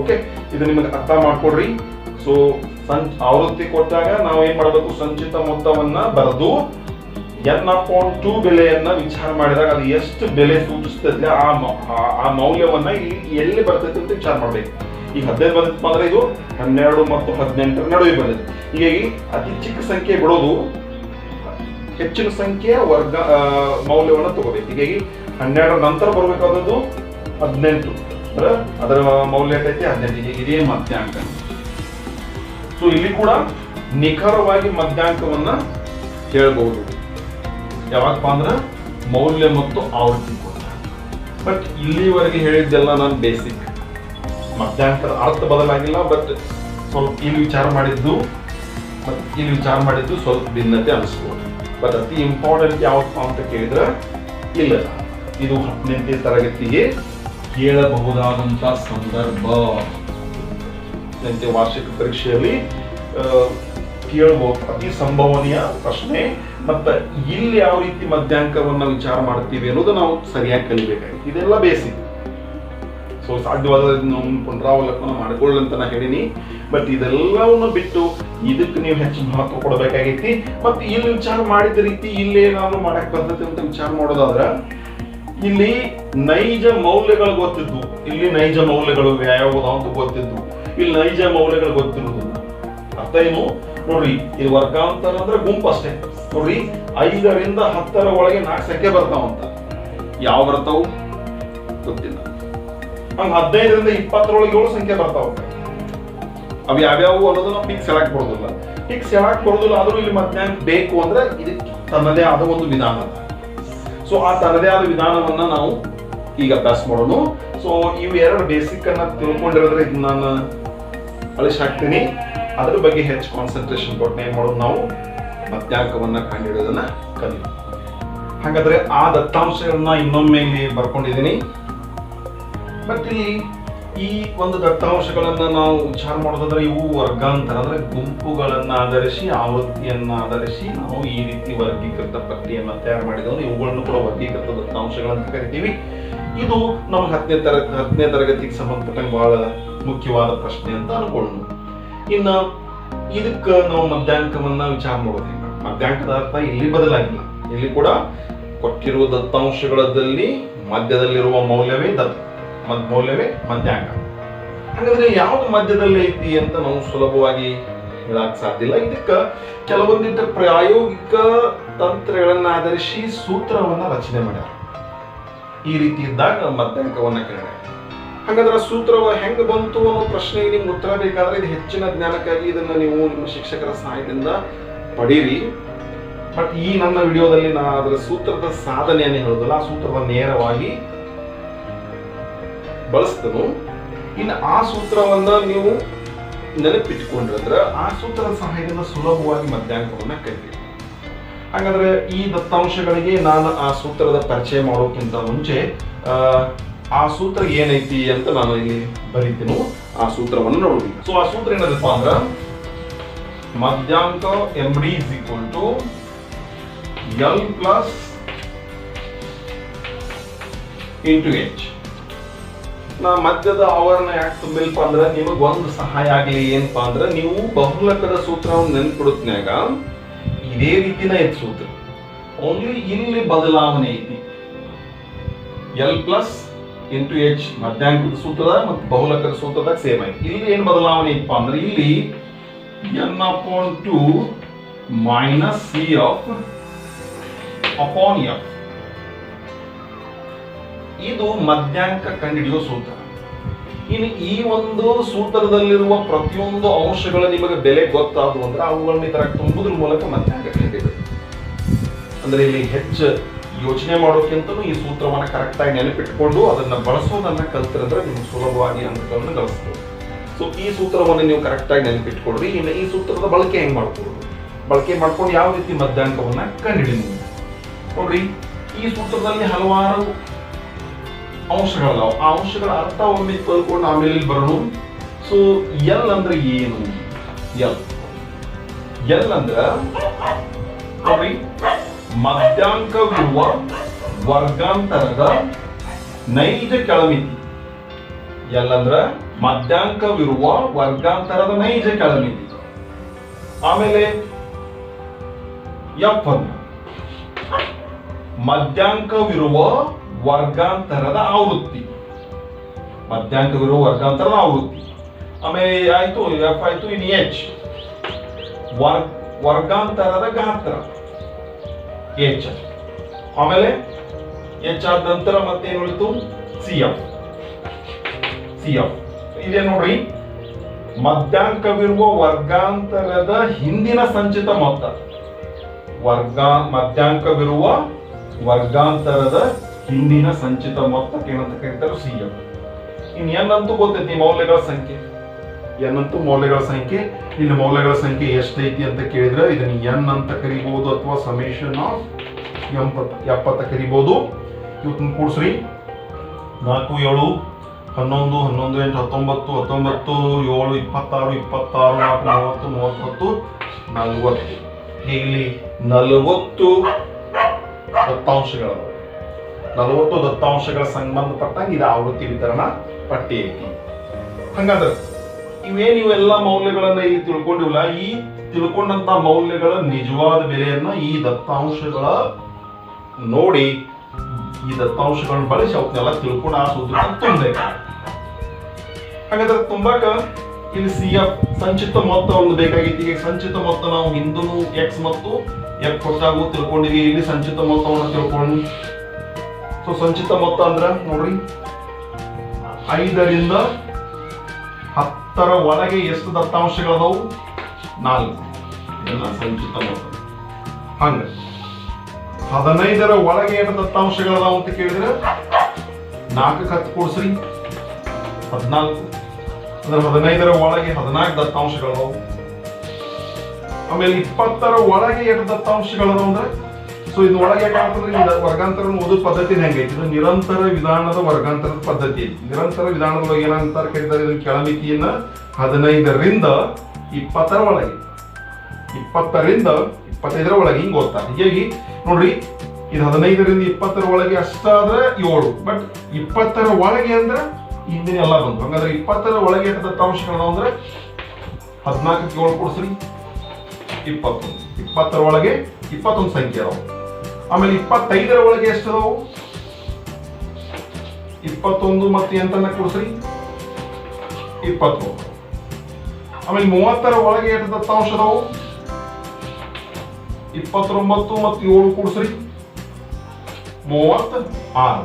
ಓಕೆ, ಇದು ನಿಮಗೆ ಅರ್ಥ ಮಾಡ್ಕೊಡ್ರಿ. ಸೊ ಆವೃತ್ತಿ ಕೊಟ್ಟಾಗ ನಾವು ಏನ್ ಮಾಡಬೇಕು, ಸಂಚಿತ ಮೊತ್ತವನ್ನ ಬರೆದು n/2 ಬೆಲೆಯನ್ನ ವಿಚಾರ ಮಾಡಿದಾಗ ಅದು ಎಷ್ಟು ಬೆಲೆ ಸೂಚಿಸ್ತದೆ ಆ ಮೌಲ್ಯವನ್ನ ಎಲ್ಲಿ ಬರ್ತೈತೆ ಅಂತ ವಿಚಾರ ಮಾಡ್ಬೇಕು. ಈಗ 15 ಬಂದಿತ್ತು ಅಂದ್ರೆ ಇದು 12 ಮತ್ತು 18 ನಡುವೆ ಬಂದಿದೆ. ಹೀಗಾಗಿ ಅತಿ ಚಿಕ್ಕ ಸಂಖ್ಯೆ ಬಿಡೋದು, ಹೆಚ್ಚಿನ ಸಂಖ್ಯೆಯ ವರ್ಗ ಮೌಲ್ಯವನ್ನು ತಗೋಬೇಕು. ಹೀಗಾಗಿ 12 ನಂತರ ಬರಬೇಕಾದದ್ದು 18, ಅಂದ್ರೆ ಅದರ ಮೌಲ್ಯ ಐತಿ 18. ಇದೇ ಮಧ್ಯಾಂಕ. ಸೊ ಇಲ್ಲಿ ಕೂಡ ನಿಖರವಾಗಿ ಮಧ್ಯಾಂಕವನ್ನ ಹೇಳ್ಬಹುದು. ಯಾವಾಗಪ್ಪ ಅಂದ್ರೆ ಮೌಲ್ಯ ಮತ್ತು ಆವೃತ್ತಿ ಕೊಟ್ಟ. ಬಟ್ ಇಲ್ಲಿವರೆಗೆ ಹೇಳಿದ್ದೆಲ್ಲ ನಾನು ಬೇಸಿಕ್, ಮಧ್ಯಾಂಕದ ಅರ್ಥ ಬದಲಾಗಿಲ್ಲ. ಬಟ್ ಸ್ವಲ್ಪ ಇಲ್ಲಿ ವಿಚಾರ ಮಾಡಿದ್ದು ಮತ್ತು ಇಲ್ಲಿ ವಿಚಾರ ಮಾಡಿದ್ದು ಸ್ವಲ್ಪ ಭಿನ್ನತೆ ಅನಿಸ್ಬೋದು. ಬಟ್ ಅತಿ ಇಂಪಾರ್ಟೆಂಟ್ ಯಾವಪ್ಪ ಅಂತ ಕೇಳಿದ್ರೆ ಇಲ್ಲ, ಇದು 10ನೇ ತರಗತಿಗೆ ಕೇಳಬಹುದಾದಂತ ಸಂದರ್ಭ. ವಾರ್ಷಿಕ ಪರೀಕ್ಷೆಯಲ್ಲಿ ಕೇಳಬಹುದು, ಅತಿ ಸಂಭವನೀಯ ಪ್ರಶ್ನೆ. ಮತ್ತೆ ಇಲ್ಲಿ ಯಾವ ರೀತಿ ಮಧ್ಯಾಂಕವನ್ನ ವಿಚಾರ ಮಾಡ್ತೀವಿ ಅನ್ನೋದು ನಾವು ಸರಿಯಾಗಿ ಕಲಿಬೇಕಾಗಿದೆ. ಇದೆಲ್ಲ ಬೇಸಿಕ್. ಸೊ ಸಾಧ್ಯವಾದ ಪುನರಾವಲೋಕನ ಮಾಡಿಕೊಳ್ಳಂತ ನಾ ಹೇಳಿನಿ. ಬಟ್ ಇದೆಲ್ಲವನ್ನು ಬಿಟ್ಟು ಇದಕ್ಕೆ ನೀವು ಹೆಚ್ಚು ಮಹತ್ವ ಕೊಡಬೇಕಾಗೈತಿ. ಮತ್ತೆ ಇಲ್ಲಿ ವಿಚಾರ ಮಾಡಿದ ರೀತಿ ಇಲ್ಲಿ ಏನಾದ್ರು ಮಾಡಕ್ ಬರ್ತೈತಿ ಅಂತ ವಿಚಾರ ಮಾಡೋದಾದ್ರ, ಇಲ್ಲಿ ನೈಜ ಮೌಲ್ಯಗಳು ಗೊತ್ತಿದ್ವು, ಇಲ್ಲಿ ನೈಜ ಮೌಲ್ಯಗಳು ಯಾವ್ಯಾವ ಅಂತ ಗೊತ್ತಿದ್ವು, ಇಲ್ಲಿ ನೈಜ ಮೌಲ್ಯಗಳು ಗೊತ್ತಿರುವುದಿಲ್ಲ. ಅರ್ಥ ಏನು ನೋಡ್ರಿ, ಇದು ವರ್ಗಾಂತರ ಅಂದ್ರೆ ಗುಂಪು ಅಷ್ಟೇ. ನೋಡ್ರಿ, 5ರಿಂದ 10ರ ಒಳಗೆ 4 ಸಂಖ್ಯೆ ಬರ್ತಾವಂತ. ಯಾವ ಬರ್ತಾವು ಗೊತ್ತಿಲ್ಲ. ಹಂಗ 15ರಿಂದ 20ರೊಳಗೆ 7 ಸಂಖ್ಯೆ ಬರ್ತಾವ. ಅವು ಯಾವ್ಯಾವು ಅನ್ನೋದನ್ನ ಫಿಕ್ಸ್ ಹೇಳಕ್ ಬರೋದಿಲ್ಲ. ಆದ್ರೂ ಇಲ್ಲಿ ಮಧ್ಯಾಂಕ ಬೇಕು ಅಂದ್ರೆ ಇದಕ್ಕೆ ತನ್ನದೇ ಆದ ಒಂದು ವಿಧಾನ ಅದ. ಸೊ ಆ ತನ್ನದೇ ಆದ ವಿಧಾನವನ್ನ ನಾವು ಈಗ ಅಭ್ಯಾಸ ಮಾಡೋಣ. ಸೊ ಇವು 2 ಬೇಸಿಕ್ ಅನ್ನ ತಿಳ್ಕೊಂಡಿರೋದ್ರೆ ಇದನ್ನ ನಾನು ಅಳಿಸಿ ಹಾಕ್ತೀನಿ. ಅದ್ರ ಬಗ್ಗೆ ಹೆಚ್ಚು ಕಾನ್ಸಂಟ್ರೇಷನ್ ಕೊಟ್ಟು ಏನ್ ಮಾಡೋದು, ನಾವು ಮಧ್ಯಾಂಕವನ್ನ ಕಂಡುಹಿಡಿಯೋದನ್ನ ಕಲಿಯೋದು. ಹಾಗಾದ್ರೆ ಆ ದತ್ತಾಂಶಗಳನ್ನ ಇನ್ನೊಮ್ಮೆ ಇಲ್ಲಿ ಬರ್ಕೊಂಡಿದ್ದೀನಿ. ಮತ್ತೆ ಈ ಒಂದು ದತ್ತಾಂಶಗಳನ್ನ ನಾವು ವಿಚಾರ ಮಾಡೋದಾದ್ರೆ ಇವು ವರ್ಗಾಂತರ ಅಂದ್ರೆ ಗುಂಪುಗಳನ್ನ ಆಧರಿಸಿ, ಆವೃತ್ತಿಯನ್ನ ಆಧರಿಸಿ ನಾವು ಈ ರೀತಿ ವರ್ಗೀಕೃತ ಪಟ್ಟಿಯನ್ನ ತಯಾರು ಮಾಡಿದ್ರೆ ಇವುಗಳನ್ನು ಕೂಡ ವರ್ಗೀಕೃತ ದತ್ತಾಂಶಗಳಂತ ಕರಿತೀವಿ. ಇದು ನಮ್ಮ 10ನೇ ತರಗತಿಗೆ ಸಂಬಂಧಪಟ್ಟಂಗೆ ಬಹಳ ಮುಖ್ಯವಾದ ಪ್ರಶ್ನೆ ಅಂತ ಅನ್ಕೊಳ್ಳೋಣ. ಇನ್ನ ಇದಕ್ಕ ನಾವು ಮಧ್ಯಾಂಕವನ್ನ ವಿಚಾರ ಮಾಡೋದು. ಮಧ್ಯಾಂಕದ ಅರ್ಥ ಇಲ್ಲಿ ಬದಲಾಗಿಲ್ಲ. ಇಲ್ಲಿ ಕೂಡ ಕೊಟ್ಟಿರುವ ದತ್ತಾಂಶಗಳಲ್ಲಿ ಮಧ್ಯದಲ್ಲಿರುವ ಮೌಲ್ಯವೇ ಮಧ್ಯಾಂಕ. ಹಾಗಾದ್ರೆ ಯಾವ್ದು ಮಧ್ಯದಲ್ಲಿ ಐತಿ ಅಂತ ನಾವು ಸುಲಭವಾಗಿ ಹೇಳಕ್ ಸಾಧ್ಯ ಇಲ್ಲ. ಇದಕ್ಕ ಕೆಲವೊಂದಿಟ್ಟು ಪ್ರಾಯೋಗಿಕ ತಂತ್ರಗಳನ್ನ ಆಧರಿಸಿ ಸೂತ್ರವನ್ನ ರಚನೆ ಮಾಡ್ಯಾರ. ಈ ರೀತಿ ಇದ್ದಾಗ ಮಧ್ಯಾಂಕವನ್ನ ಕೇಳ. ಹಾಗಾದ್ರೆ ಸೂತ್ರವ ಹೆಂಗ ಬಂತು ಅನ್ನೋ ಪ್ರಶ್ನೆಗೆ ನಿಮ್ಗೆ ಉತ್ತರ ಬೇಕಾದ್ರೆ ಇದು ಹೆಚ್ಚಿನ ಜ್ಞಾನಕ್ಕಾಗಿ ಇದನ್ನ ನೀವು ನಿಮ್ಮ ಶಿಕ್ಷಕರ ಸಹಾಯದಿಂದ ಪಡೀರಿ. ಬಟ್ ಈ ನನ್ನ ವಿಡಿಯೋದಲ್ಲಿ ನಾ ಅದರ ಸೂತ್ರದ ಸಾಧನೆಯನ್ನು ಹೇಳೋದಿಲ್ಲ, ಆ ಸೂತ್ರದ ನೇರವಾಗಿ ಬಳಸ್ತೇನೆ. ಇನ್ನು ಆ ಸೂತ್ರವನ್ನ ನೀವು ನೆನಪಿಟ್ಟುಕೊಂಡಿದ್ರೆ ಆ ಸೂತ್ರದ ಸಹಾಯದಿಂದ ಸುಲಭವಾಗಿ ಮಧ್ಯಾಂಕವನ್ನ ಕಲಿತೀವಿ. ಹಾಗಾದ್ರೆ ಈ ದತ್ತಾಂಶಗಳಿಗೆ ನಾನು ಆ ಸೂತ್ರದ ಪರಿಚಯ ಮಾಡೋಕ್ಕಿಂತ ಮುಂಚೆ ಆ ಸೂತ್ರ ಏನೈತಿ ಅಂತ ನಾನು ಇಲ್ಲಿ ಬರೀತೀನಿ. ಆ ಸೂತ್ರವನ್ನು ನೋಡೋದು. ಸೊ ಆ ಸೂತ್ರ ಏನದಪ್ಪ ಅಂದ್ರ ಮಧ್ಯಾಂಕ MD = L + × H. ನಾ ಮಧ್ಯದ ಆವರಣ ಯಾಕೆ ತುಂಬಿಲ್ಪ ಅಂದ್ರೆ ನಿಮಗೆ ಒಂದು ಸಹಾಯ ಆಗಲಿ. ಏನಪ್ಪಾ ಅಂದ್ರೆ ನೀವು ಬಹುಲಕದ ಸೂತ್ರವನ್ನು ನೆನ್ಪಿಡುತ್ತನ್ಯಾಗ ಇದೇ ರೀತಿನ ಐತಿ ಸೂತ್ರ, ಓನ್ಲಿ ಇಲ್ಲಿ ಬದಲಾವಣೆ ಐತಿ. L + H ಮಧ್ಯಾಂಕದ ಸೂತ್ರದ ಮತ್ತು ಬಹುಲಕದ ಸೂತ್ರದಾಗ ಸೇಮ್ ಐತಿ. ಇಲ್ಲಿ ಏನ್ ಬದಲಾವಣೆ ಐತಪ್ಪ ಅಂದ್ರೆ ಇಲ್ಲಿ n/2 - C/F. ಇದು ಮಧ್ಯಾಂಕ ಕಂಡುಹಿಡಿಯುವ ಸೂತ್ರ. ಇನ್ನು ಈ ಒಂದು ಸೂತ್ರದಲ್ಲಿರುವ ಪ್ರತಿಯೊಂದು ಅಂಶಗಳ ನಿಮಗೆ ಬೆಲೆ ಗೊತ್ತಾದವು ಅಂದ್ರೆ ಅವುಗಳನ್ನ ಈ ತರ ತುಂಬುದ್ರ ಮೂಲಕ ಮಧ್ಯಾಂಕ ಕಂಡುಹಿಡಿಯಬೇಕು. ಅಂದ್ರೆ ಇಲ್ಲಿ ಹೆಚ್ಚು ಯೋಚನೆ ಮಾಡೋಕ್ಕಿಂತಲೂ ಈ ಸೂತ್ರವನ್ನ ಕರೆಕ್ಟ್ ಆಗಿ ನೆನಪಿಟ್ಟುಕೊಂಡು ಅದನ್ನ ಬಳಸೋದನ್ನ ಕಲ್ತಿರಿದ್ರೆ ನಿಮ್ಗೆ ಸುಲಭವಾಗಿ ಅಂಕಗಳನ್ನು ಗಳಿಸ್ಬೋದು. ಸೊ ಈ ಸೂತ್ರವನ್ನು ನೀವು ಕರೆಕ್ಟ್ ಆಗಿ ನೆನಪಿಟ್ಕೊಡ್ರಿ. ಇನ್ನು ಈ ಸೂತ್ರದ ಬಳಕೆ ಹೆಂಗ್ ಮಾಡ್ಕೊಂಡು ಯಾವ ರೀತಿ ಮಧ್ಯಾಂಕವನ್ನ ಕಂಡುಹಿಡಿದು ನೋಡ್ರಿ. ಈ ಸೂತ್ರದಲ್ಲಿ ಹಲವಾರು ಅಂಶಗಳದಾವ. ಆ ಅಂಶಗಳ ಅರ್ಥ ಒಮ್ಮೆ ತಿಳ್ಕೊಂಡು ಆಮೇಲೆ ಇಲ್ಲಿ ಬರೋಣ. ಸೊ ಎಲ್ ಅಂದ್ರೆ ಏನು? ಎಲ್ ಅಂದ್ರೆ ನೋಡ್ರಿ ಮಧ್ಯಾಂಕವಿರುವ ವರ್ಗಾಂತರದ ನೈಜ ಕೆಳಮಿತಿ. ಎಲ್ಲಂದ್ರ ಮಧ್ಯಾಂಕವಿರುವ ವರ್ಗಾಂತರದ ನೈಜ ಕೆಳಮಿತಿ. ಆಮೇಲೆ ಎಫ್ ಅನ್ನು ಮಧ್ಯಾಂಕವಿರುವ ವರ್ಗಾಂತರದ ಆವೃತ್ತಿ. ಮಧ್ಯಾಂಕವಿರುವ ವರ್ಗಾಂತರದ ಆವೃತ್ತಿ. ಆಮೇಲೆ ಆಯ್ತು ಎಫ್ ಆಯ್ತು. ಇನ್ ಎಚ್ ವರ್ಗಾಂತರದ ಗಾತ್ರ ಎಚ್. ಆಮೇಲೆ ಎಚ್ ಆದ ನಂತರ ಮತ್ತೇನು ಉಳಿತು? C F. ಇದೇ ನೋಡ್ರಿ, ಮಧ್ಯಾಂಕವಿರುವ ವರ್ಗಾಂತರದ ಹಿಂದಿನ ಸಂಚಿತ ಮೊತ್ತ. ಮಧ್ಯಾಂಕವಿರುವ ವರ್ಗಾಂತರದ ಹಿಂದಿನ ಸಂಚಿತ ಮೊತ್ತಕ್ಕೆ ಏನಂತ ಕರೀತಾರೆ? C F. ಇನ್ ಎನ್ ಅಂತೂ ಗೊತ್ತೈತಿ, ಮೌಲ್ಯಗಳ ಸಂಖ್ಯೆ. ಎನ್ ಅಂತೂ ಮೌಲ್ಯಗಳ ಸಂಖ್ಯೆ. ಇಲ್ಲಿ ಮೌಲ್ಯಗಳ ಸಂಖ್ಯೆ ಎಷ್ಟೈತಿ ಅಂತ ಕೇಳಿದ್ರೆ ಇದನ್ನ ಎನ್ ಅಂತ ಕರಿಬಹುದು ಅಥವಾ ಸಮೇಷನ್ ಆಫ್ 70 ಕರಿಬಹುದು. ಇವತ್ತನ್ನು ಕೂಡಿಸ್ರಿ. 4 7 11 11 8 19 19 7 26 26 4 30 30 40. ಇಲ್ಲಿ 40 ದತ್ತಾಂಶಗಳು. 40 ದತ್ತಾಂಶಗಳ ಸಂಬಂಧಪಟ್ಟಂಗೆ ಇದು ಆವೃತ್ತಿ ವಿತರಣಾ ಪಟ್ಟಿ ಐತಿ. ಹಂಗಾದ್ರೆ ಇವೆಲ್ಲ ಮೌಲ್ಯಗಳನ್ನ ಇಲ್ಲಿ ತಿಳ್ಕೊಂಡಿವಲ್ಲ, ಈ ತಿಳ್ಕೊಂಡಂತ ಮೌಲ್ಯಗಳ ನಿಜವಾದ ಬೆಲೆಯನ್ನ ಈ ದತ್ತಾಂಶಗಳ ನೋಡಿ, ಈ ದತ್ತಾಂಶಗಳನ್ನ ಬಳಸಿ ಅವನ್ನೆಲ್ಲ ತಿಳ್ಕೊಂಡು ಆ ಸೂತ್ರ ತುಂಬಬೇಕು. ಹಾಗಾದ್ರೆ ತುಂಬಾಕ ಇಲ್ಲಿ ಸಿ ಎಫ್ ಸಂಚಿತ ಮೊತ್ತ ಒಂದು ಬೇಕಾಗಿತ್ತು. ಈಗ ಸಂಚಿತ ಮೊತ್ತ ನಾವು ಹಿಂದೂ ಎಕ್ಸ್ ಮತ್ತು ಎಫ್ ಕೊಟ್ಟಾಗೂ ತಿಳ್ಕೊಂಡಿವಿ. ಇಲ್ಲಿ ಸಂಚಿತ ಮೊತ್ತವನ್ನು ತಿಳ್ಕೊಂಡು, ಸೊ ಸಂಚಿತ ಮೊತ್ತ ಅಂದ್ರ ನೋಡ್ರಿ, 5 ರಿಂದ 10 ಒಳಗೆ ಎಷ್ಟು ದತ್ತಾಂಶಗಳದಾವು? 4. ಎಲ್ಲ ಸಂಚಿತ ಮೊತ್ತ. ಹಂಗ 15 ಒಳಗೆ ಎಷ್ಟು ದತ್ತಾಂಶಗಳದಾವು ಅಂತ ಕೇಳಿದ್ರೆ 4ಕ್ಕೆ 10 ಕೂಡಿಸ್ರಿ 14. ಅಂದ್ರೆ 15 ಒಳಗೆ 14 ದತ್ತಾಂಶಗಳದಾವು. ಆಮೇಲೆ 20 ಒಳಗೆ ಎಷ್ಟು ದತ್ತಾಂಶಗಳದಾವ ಅಂದ್ರೆ, ಸೊ ಇದು ಒಳಗೆ ಯಾಕಂದ್ರೆ ವರ್ಗಾಂತರ ಓದೋ ಪದ್ಧತಿ ಹೆಂಗೈತಿ? ಇದು ನಿರಂತರ ವಿಧಾನದ ವರ್ಗಾಂತರದ ಪದ್ಧತಿ ಐತಿ. ನಿರಂತರ ವಿಧಾನದೊಳಗೆ ಏನಂತ ಕರೀತಾರೆ? ಇದನ್ನ ಕೆಳಮಿತಿಯನ್ನ 15 ರಿಂದ 20 ಒಳಗೆ, 20 ರಿಂದ 25 ಒಳಗೆ ಹಿಂಗ್ ಓದ್ತಾರೆ. ಹೀಗಾಗಿ ನೋಡ್ರಿ, ಇದು 15 ರಿಂದ 20 ಒಳಗೆ ಅಷ್ಟಾದ್ರೆ 7, ಬಟ್ 20 ಒಳಗೆ ಅಂದ್ರೆ ಹಿಂದಿನ ಎಲ್ಲ ಬಂತು. ಹಂಗಾದ್ರೆ 20 ಒಳಗೆ ಎಷ್ಟು ದತ್ತಾಂಶಗಳು ಅಂದ್ರೆ 14ಕ್ಕೆ 7 ಕೊಡ್ಸ್ರಿ 21. 20 ಒಳಗೆ 21 ಸಂಖ್ಯೆ ಅದಾವ. ಆಮೇಲೆ 25 ಒಳಗೆ ಎಷ್ಟು ಅದಾವು? 21 ಮತ್ತೆ 8 ಕೊಡ್ಸ್ರಿ 23. ಆಮೇಲೆ 30 ಒಳಗೆ ಎಷ್ಟು ದತ್ತಾಂಶ ಅದಾವು? 29 ಮತ್ತು 7 ಕೂಡಿಸ್ರಿ 36.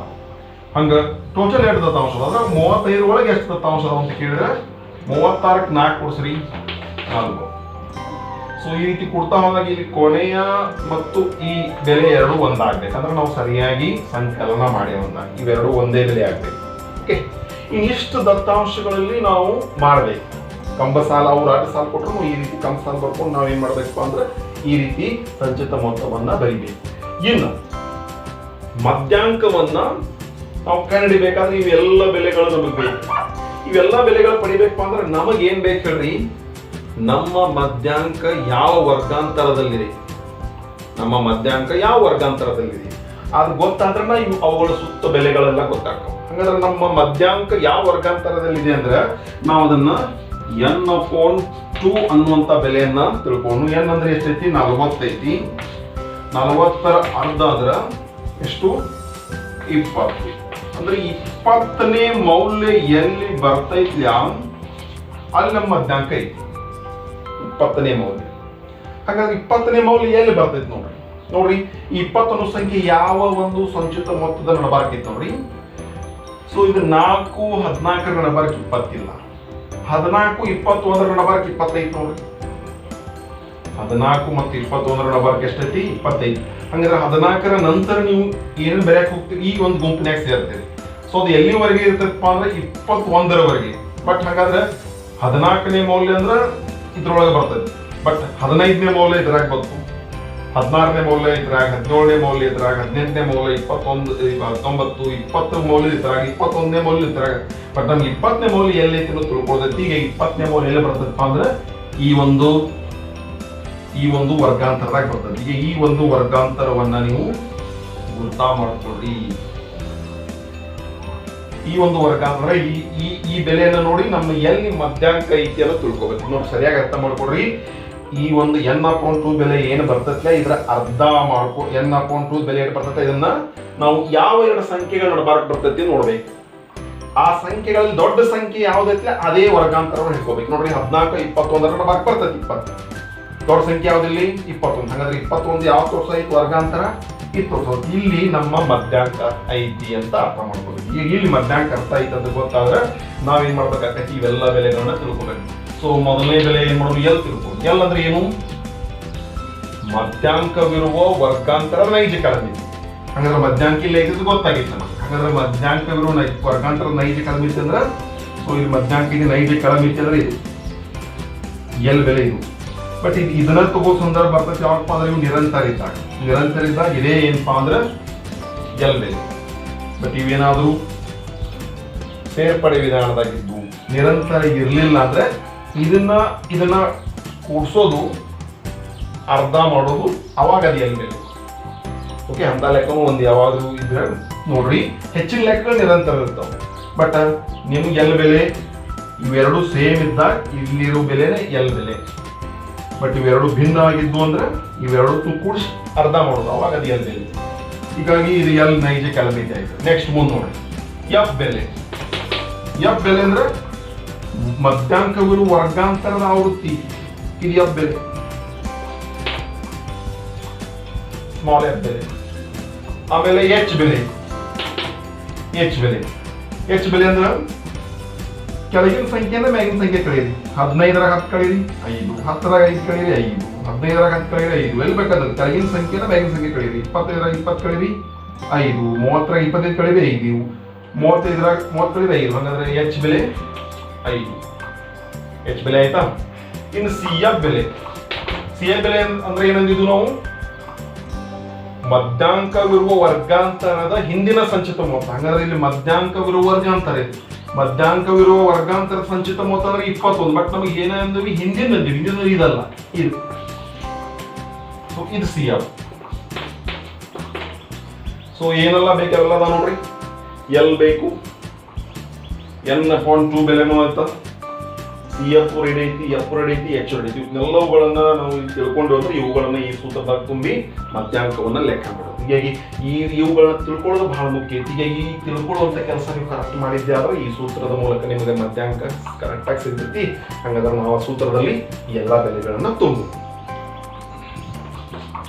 ಹಂಗ ಟೋಟಲ್ ಎಷ್ಟು ದತ್ತಾಂಶ ಅದ? 35 ಒಳಗೆ ಎಷ್ಟು ದತ್ತಾಂಶ ಅದಾವ ಅಂತ ಕೇಳಿದ್ರೆ 36ಕ್ಕೆ 4 ಕೂಡಿಸ್ರಿ 4. ಸೊ ಈ ರೀತಿ ಕೊಡ್ತಾ ಹೋದಾಗ ಇಲ್ಲಿ ಕೊನೆಯ ಮತ್ತು ಈ ಬೆಲೆ ಎರಡು ಒಂದಾಗ್ಬೇಕಂದ್ರೆ ನಾವು ಸರಿಯಾಗಿ ಸಂಕಲನ ಮಾಡಿ ಇವೆರಡು ಒಂದೇ ಬೆಲೆ ಆಗ್ಬೇಕು. ಓಕೆ, ಇನ್ನಿಷ್ಟು ದತ್ತಾಂಶಗಳಲ್ಲಿ ನಾವು ಮಾಡ್ಬೇಕು. ಕಂಬ ಸಾಲ ಅವ್ರು 2 ಸಾಲ ಕೊಟ್ಟರು ಈ ರೀತಿ ಕಂಬ ಸಾಲ ಬರ್ಕೊಂಡು ನಾವ್ ಏನ್ ಮಾಡ್ಬೇಕು ಅಂದ್ರೆ ಈ ರೀತಿ ಸಂಚಿತ ಮೊತ್ತವನ್ನ ಬರಿಬೇಕು. ಇನ್ನು ಮಧ್ಯಾಂಕವನ್ನ ನಾವು ಕಂಡುಹಿಡಿಬೇಕಾದ್ರೆ ಇವೆಲ್ಲ ಬೆಲೆಗಳು ನಮಗೆ ಬೇಕು. ಇವೆಲ್ಲ ಬೆಲೆಗಳು ಪಡಿಬೇಕು ಅಂದ್ರೆ ನಮಗ್ ಏನ್ ಬೇಕು ಹೇಳ್ರಿ? ನಮ್ಮ ಮಧ್ಯಾಂಕ ಯಾವ ವರ್ಗಾಂತರದಲ್ಲಿದೆ, ನಮ್ಮ ಮಧ್ಯಾಂಕ ಯಾವ ವರ್ಗಾಂತರದಲ್ಲಿದೆ ಅದು ಗೊತ್ತಾದ್ರೆ ಇವು ಅವುಗಳ ಸುತ್ತ ಬೆಲೆಗಳೆಲ್ಲ ಗೊತ್ತಾಗ್ತವೆ. ಹಾಗಾದ್ರೆ ನಮ್ಮ ಮಧ್ಯಾಂಕ ಯಾವ ವರ್ಗಾಂತರದಲ್ಲಿದೆ ಅಂದ್ರೆ ನಾವು ಅದನ್ನ n/2 ಅನ್ನುವಂತ ಬೆಲೆಯನ್ನ ತಿಳ್ಕೊಂಡು, n ಅಂದ್ರೆ ಎಷ್ಟೈತಿ? 40 ಐತಿ. 40ರ ಅರ್ಧ ಆದ್ರ ಎಷ್ಟು? 20. ಅಂದ್ರೆ 20ನೇ ಮೌಲ್ಯ ಎಲ್ಲಿ ಬರ್ತೈತಿ ಅಲ್ಲಿ ನಮ್ಮ ಮಧ್ಯಾಂಕ ಐತಿ. 20ನೇ ಮೌಲ್ಯ. ಹಾಗಾದ್ರೆ 20ನೇ ಮೌಲ್ಯ ಎಲ್ಲಿ ಬರ್ತೈತಿ ನೋಡ್ರಿ. ಈ 20 ಅನ್ನೋ ಸಂಖ್ಯೆ ಯಾವ ಒಂದು ಸಂಚಿತ ಮೊತ್ತದ ನಡಬಾರ್ಕೈತಿ ನೋಡ್ರಿ. ಸೊ ಇದು 4 14ರ ನಡಬಾರ್ಕ್ 20 ಇಲ್ಲ. 14 21ರ ನಡಬಾರ್ಕ್ 25 ನೋಡ್ರಿ. 14 ಮತ್ತು 21ರ ನಡಬಾರ್ಕ್ ಎಷ್ಟೈತಿ? 25. ಹಂಗಾದ್ರೆ 14ರ ನಂತರ ನೀವು ಏನೇನು ಬೆರೆಯಕ್ ಹೋಗ್ತೀರಿ? ಈಗ ಒಂದು ಗುಂಪಿನಾಗ ಸೇರ್ತೀರಿ. ಸೊ ಅದು ಎಲ್ಲಿವರೆಗೆ ಇರ್ತೈತಪ್ಪ ಅಂದ್ರೆ 21ರವರೆಗೆ. ಬಟ್ ಹಾಗಾದ್ರೆ 14ನೇ ಮೌಲ್ಯ ಅಂದ್ರೆ ಇದ್ರೊಳಗೆ ಬರ್ತದೆ. ಬಟ್ 15ನೇ ಮೌಲ್ಯ ಇದ್ರಾಗ ಬಂತು, 16ನೇ ಮೌಲ್ಯ ಇದ್ರಾಗ, 17ನೇ ಮೌಲ್ಯ ಇದ್ರಾಗ, 18ನೇ ಮೌಲ್ಯ, 21 19 20 ಮೌಲ್ಯ ಇದ್ರಾಗ, 21ನೇ ಮೌಲ್ಯ ಇದ್ರಾಗ. ಬಟ್ ನಮ್ಗೆ 20ನೇ ಮೌಲ್ಯ ಎಲ್ಲೈತಿ ತಿಳ್ಕೊಳ್ತೈತಿ. ಈಗ 20ನೇ ಮೌಲ್ಯ ಎಲ್ಲಿ ಬರ್ತದಪ್ಪ ಅಂದ್ರೆ ಈ ಒಂದು ಈ ಒಂದು ವರ್ಗಾಂತರದಾಗ ಬರ್ತದೆ. ಈಗ ಈ ಒಂದು ವರ್ಗಾಂತರವನ್ನ ನೀವು ಗುರ್ತಾ ಮಾಡ್ಕೊಳ್ರಿ. ಈ ಒಂದು ವರ್ಗಾಂತರ ಈ ಬೆಲೆಯನ್ನ ನೋಡಿ ನಮ್ಮ ಎಲ್ಲಿ ಮಧ್ಯಾಂಕ ಐತಿ ಅಂತ ತಿಳ್ಕೊಬೇಕು. ನೋಡಿ ಸರಿಯಾಗಿ ಅರ್ಥ ಮಾಡ್ಕೊಡ್ರಿ. ಈ ಒಂದು n/2 ಬೆಲೆ ಏನು ಬರ್ತೈತೆ ಇದರ ಅರ್ಧ ಮಾಡ್ಕೊ. n/2 ಬೆಲೆ ಏನು ಬರ್ತೈತೆ ಇದನ್ನ ನಾವು ಯಾವ ಎರಡು ಸಂಖ್ಯೆಗಳ ನಡಬಾರ್ದು ಬರ್ತೈತಿ ನೋಡ್ಬೇಕು. ಆ ಸಂಖ್ಯೆಗಳಲ್ಲಿ ದೊಡ್ಡ ಸಂಖ್ಯೆ ಯಾವ್ದೈತಿ ಅದೇ ವರ್ಗಾಂತರವನ್ನು ಹಿಡ್ಕೋಬೇಕು. ನೋಡ್ರಿ 14 21 ನಡಬಾರ್ದು ಬರ್ತೈತಿ 20. ದೊಡ್ಡ ಸಂಖ್ಯೆ ಯಾವ್ದಿಲ್ಲಿ 21. ಹಾಗಾದ್ರೆ 21 ಯಾವ ತೋರ್ಸೈತಿ ವರ್ಗಾಂತರ ಇಲ್ಲಿ ನಮ್ಮ ಮಧ್ಯಾಂಕ ಐತಿ ಅಂತ ಅರ್ಥ ಮಾಡ್ಕೋಬೇಕು. ಈಗ ಇಲ್ಲಿ ಮಧ್ಯಾಂಕ ಅರ್ಥ ಐತಿ ಅಂತ ಗೊತ್ತಾದ್ರೆ ನಾವೇನ್ ಮಾಡ್ಬೇಕಾಗತ್ತೆ, ಇವೆಲ್ಲ ಬೆಲೆಗಳನ್ನ ತಿಳ್ಕೊಬೇಕು. ಸೊ ಮೊದಲನೇ ಬೆಲೆ ಏನ್ ಮಾಡೋದು, ಎಲ್ ತಿಳ್ಕೊಂಡು. ಎಲ್ ಅಂದ್ರೆ ಏನು, ಮಧ್ಯಾಂಕವಿರುವ ವರ್ಗಾಂತರ ನೈಜ ಕಳಮಿತಿ. ಹಾಗಾದ್ರೆ ಮಧ್ಯಾಂಕ ಇಲ್ಲ ಐತಿ ಗೊತ್ತಾಗಿತ್ತು ನಮಗೆ. ಹಾಗಾದ್ರೆ ಮಧ್ಯಾಂಕವಿರುವ ವರ್ಗಾಂತರ ನೈಜ ಕಳಮಿತಿ ಅಂದ್ರೆ, ಸೊ ಇಲ್ಲಿ ಮಧ್ಯಾಂಕ ಇದೆ ನೈಜ ಕಳಮಿತಿ ಅಂದ್ರೆ ಇದು ಎಲ್ ಬೆಲೆ ಇದು. ಬಟ್ ಇದನ್ನ ತಗೋ ಸಂದರ್ಭ ಬರ್ತದೆ ಯಾವಪ್ಪ ಅಂದ್ರೆ ಇವು ನಿರಂತರ ಇದ್ದಾಗ ಇದೇ ಏನಪ್ಪಾ ಅಂದ್ರೆ ಎಲ್ ಬೆಲೆ. ಬಟ್ ಇವೇನಾದ್ರು ಸೇರ್ಪಡೆ ವಿಧಾನದಾಗಿದ್ದು ನಿರಂತರ ಇರ್ಲಿಲ್ಲ ಅಂದ್ರೆ ಇದನ್ನ ಕೂಡ್ಸೋದು ಅರ್ಧ ಮಾಡೋದು ಅವಾಗ ಅದು ಎಲ್ ಬೆಲೆ. ಓಕೆ, ಅಂತ ಲೆಕ್ಕನೂ ಒಂದು ಯಾವಾದ್ರೂ ಇದ್ರೆ ನೋಡ್ರಿ. ಹೆಚ್ಚಿನ ಲೆಕ್ಕಗಳು ನಿರಂತರ ಇರ್ತಾವೆ. ಬಟ್ ನಿಮ್ಗೆ ಎಲ್ ಬೆಲೆ ಇವೆರಡು ಸೇಮ್ ಇದ್ದಾಗ ಇಲ್ಲಿರೋ ಬೆಲೆನೇ ಎಲ್ ಬೆಲೆ. ಬಟ್ ಇವೆರಡು ಭಿನ್ನ ಆಗಿದ್ದು ಅಂದ್ರೆ ಇವೆರಡು ಕೂಡಿಸಿ ಅರ್ಧ ಮಾಡೋದು ಅವಾಗ ಅದು ಎಲ್ ಬೆಲೆ. ಹೀಗಾಗಿ ಇದು ಎಲ್ ನೈಜ ಕಳಮಿತಿ ಆಯ್ತು. ನೆಕ್ಸ್ಟ್ ಮುಂದೆ ನೋಡಿ ಎಫ್ ಬೆಲೆ. ಎಫ್ ಬೆಲೆ ಅಂದ್ರೆ ಮಧ್ಯಾಂಕವಿರುವ ವರ್ಗಾಂತರದ ಆವೃತ್ತಿ, ಇದು ಎಫ್ ಬೆಲೆ, ಸ್ಮಾಲ್ ಎಫ್ ಬೆಲೆ. ಆಮೇಲೆ ಎಚ್ ಬೆಲೆ. ಎಚ್ ಬೆಲೆ ಅಂದ್ರೆ ಕೆಳಗಿನ ಸಂಖ್ಯೆಯಿಂದ ಮ್ಯಾಗಿನ ಸಂಖ್ಯೆ ಕಳೀರಿ. 15 10 ಕಳೀರಿ 5, 10 5 ಕಳೀರಿ 5, 15 10 ಕಳೀರಿ 5. ಎಲ್ಲಿ ಬೇಕಾದ್ರೆ ಕೆಳಗಿನ ಸಂಖ್ಯೆಯಿಂದ ಮ್ಯಾಗಿನ ಸಂಖ್ಯೆ ಕಳೀರಿ. 25 20 ಕಳೀರಿ 5, 30 25 ಕಳೀರಿ 5, 35 30 ಕಳೀರಿ 5. ಹಾಗಾದ್ರೆ ಎಚ್ ಬೆಲೆ 5. ಎಚ್ ಬೆಲೆ ಆಯ್ತಾ. ಇನ್ನು ಸಿ ಎಫ್ ಬೆಲೆ. ಸಿ ಎಫ್ ಬೆಲೆ ಅಂದ್ರೆ ಏನಂದಿದ್ದು ನಾವು, ಮಧ್ಯಾಂಕವಿರುವ ವರ್ಗಾಂತರದ ಹಿಂದಿನ ಸಂಚಿತ ಮೊತ್ತ. ಹಾಗಾದ್ರೆ ಇಲ್ಲಿ ಮಧ್ಯಾಂಕವಿರುವ ವರ್ಗಾಂತರ ಇದೆ. ಮಧ್ಯಾಂಕವಿರುವ ವರ್ಗಾಂತರ ಸಂಚಿತ ಮೊತ್ತ ಅಂದ್ರೆ 21. ಬಟ್ ನಮಗೆ ಏನಂದ್ವಿ, ಹಿಂದಿನ ಇದಲ್ಲ ಇದು. ಸೊ ಇದು ಸಿ ಎಫ್. ಸೊ ಏನೆಲ್ಲ ಬೇಕೆಲ್ಲ ನೋಡ್ರಿ. ಎಲ್ ಬೇಕು, n/2 ಬೆಲೆನೂ ಆಯ್ತಾ, ಸಿ ಎಫ್ ರೆಡಿ ಐತಿ, ಎಫ್ ರೆಡಿ ಐತಿ, ಎಚ್ ರೆಡಿ ಐತಿ. ಇವೆಲ್ಲವುಗಳನ್ನ ನಾವು ತಿಳ್ಕೊಂಡು ಹೋದ್ರೆ ಇವುಗಳನ್ನ ಈ ಸೂತ್ರದಾಗ ತುಂಬಿ ಮಧ್ಯಾಂಕವನ್ನ ಲೆಕ್ಕ ಮಾಡೋದು. ಹೀಗಾಗಿ ಇವುಗಳನ್ನ ತಿಳ್ಕೊಳ್ಳೋದು ಬಹಳ ಮುಖ್ಯ ಐತಿ. ಹೀಗಾಗಿ ಈ ತಿಳ್ಕೊಳ್ಳುವಂತ ಕೆಲಸ ನೀವು ಕರೆಕ್ಟ್ ಮಾಡಿದ್ದೆ ಆದ್ರೆ ಈ ಸೂತ್ರದ ಮೂಲಕ ನಿಮಗೆ ಮಧ್ಯಾಂಕ ಕರೆಕ್ಟ್ ಆಗಿ ಸಿಗ್ತೈತಿ. ಹಾಗಾದ್ರೆ ನಾವು ಆ ಸೂತ್ರದಲ್ಲಿ ಈ ಎಲ್ಲಾ ಬೆಲೆಗಳನ್ನ ತುಂಬ.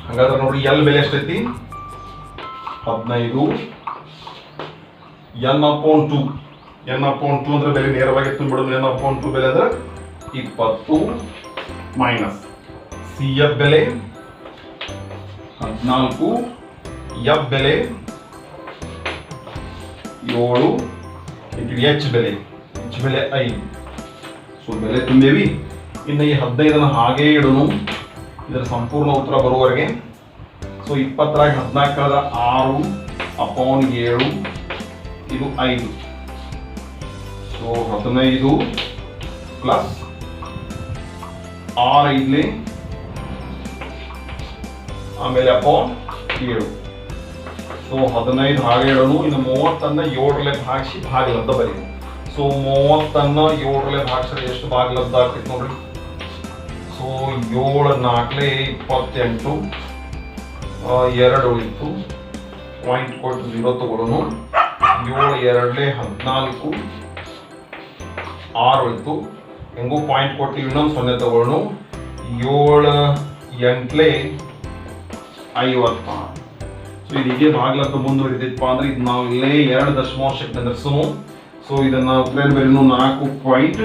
ಹಾಗಾದ್ರೆ ನೋಡಿ ಎಲ್ ಬೆಲೆ ಎಷ್ಟೈತಿ, 15. n/2 ಅಂದ್ರೆ ಬೆಲೆ ನೇರವಾಗಿ ತುಂಬಿಡೋದು. n/2 ಬೆಲೆ ಅಂದ್ರೆ 20 ಮೈನಸ್ ಸಿ ಎಫ್ ಬೆಲೆ 14, ಎಫ್ ಬೆಲೆ 7, ಎಚ್ ಬೆಲೆ 5. ಸೊ ಬೆಲೆ ತುಂಬೇವಿ. ಇನ್ನು ಈ 15 ಹಾಗೆ ಇಡೋನು, ಇದರ ಸಂಪೂರ್ಣ ಉತ್ತರ ಬರುವವರೆಗೆ. ಸೊ 20 14 ಕಳೆದ 6/7, ಇದು 5. ಸೊ 15 ಪ್ಲಸ್ 6 ಆಮೇಲೆ /7. ಸೊ 15 ಹಾಗೆ ಇಡೋನು. ಇನ್ನು 30 7 ಭಾಗಿಸಿ ಭಾಗಲಬ್ಧ ಬರೀ. ಸೊ 30 7 ಭಾಗಿಸಿದ್ರೆ ಎಷ್ಟು ಭಾಗಲಬ್ಧ ಆಗ್ತೈತಿ ನೋಡ್ರಿ. ಸೊ 7 4 28, 2 ಉಳಿತು, ಪಾಯಿಂಟ್ ಕೊಟ್ಟು 0 ತಗೊಳ್ಳೋನು. 7 2 14, 6 ಉಳಿತು, ಹೆಂಗೂ ಪಾಯಿಂಟ್ ಕೊಟ್ಟು ಇನ್ನೊಂದು 0 ತಗೊಳ್ಳೋನು. 7 8 56. ಸೊ ಇದೀಗೆ ಭಾಗಲಬ್ಧ ಮುಂದುವರಿತೈತಪ್ಪ ಅಂದ್ರೆ ಇದು ನಾವು ಇಲ್ಲೇ 2 ದಶಮಾಂಶಕ್ಕೆ ನಿಂದ್ರಿಸೋನು. ಸೊ ಇದನ್ನ ಉತ್ತರ ಬರೀನು 4 ಪಾಯಿಂಟ್.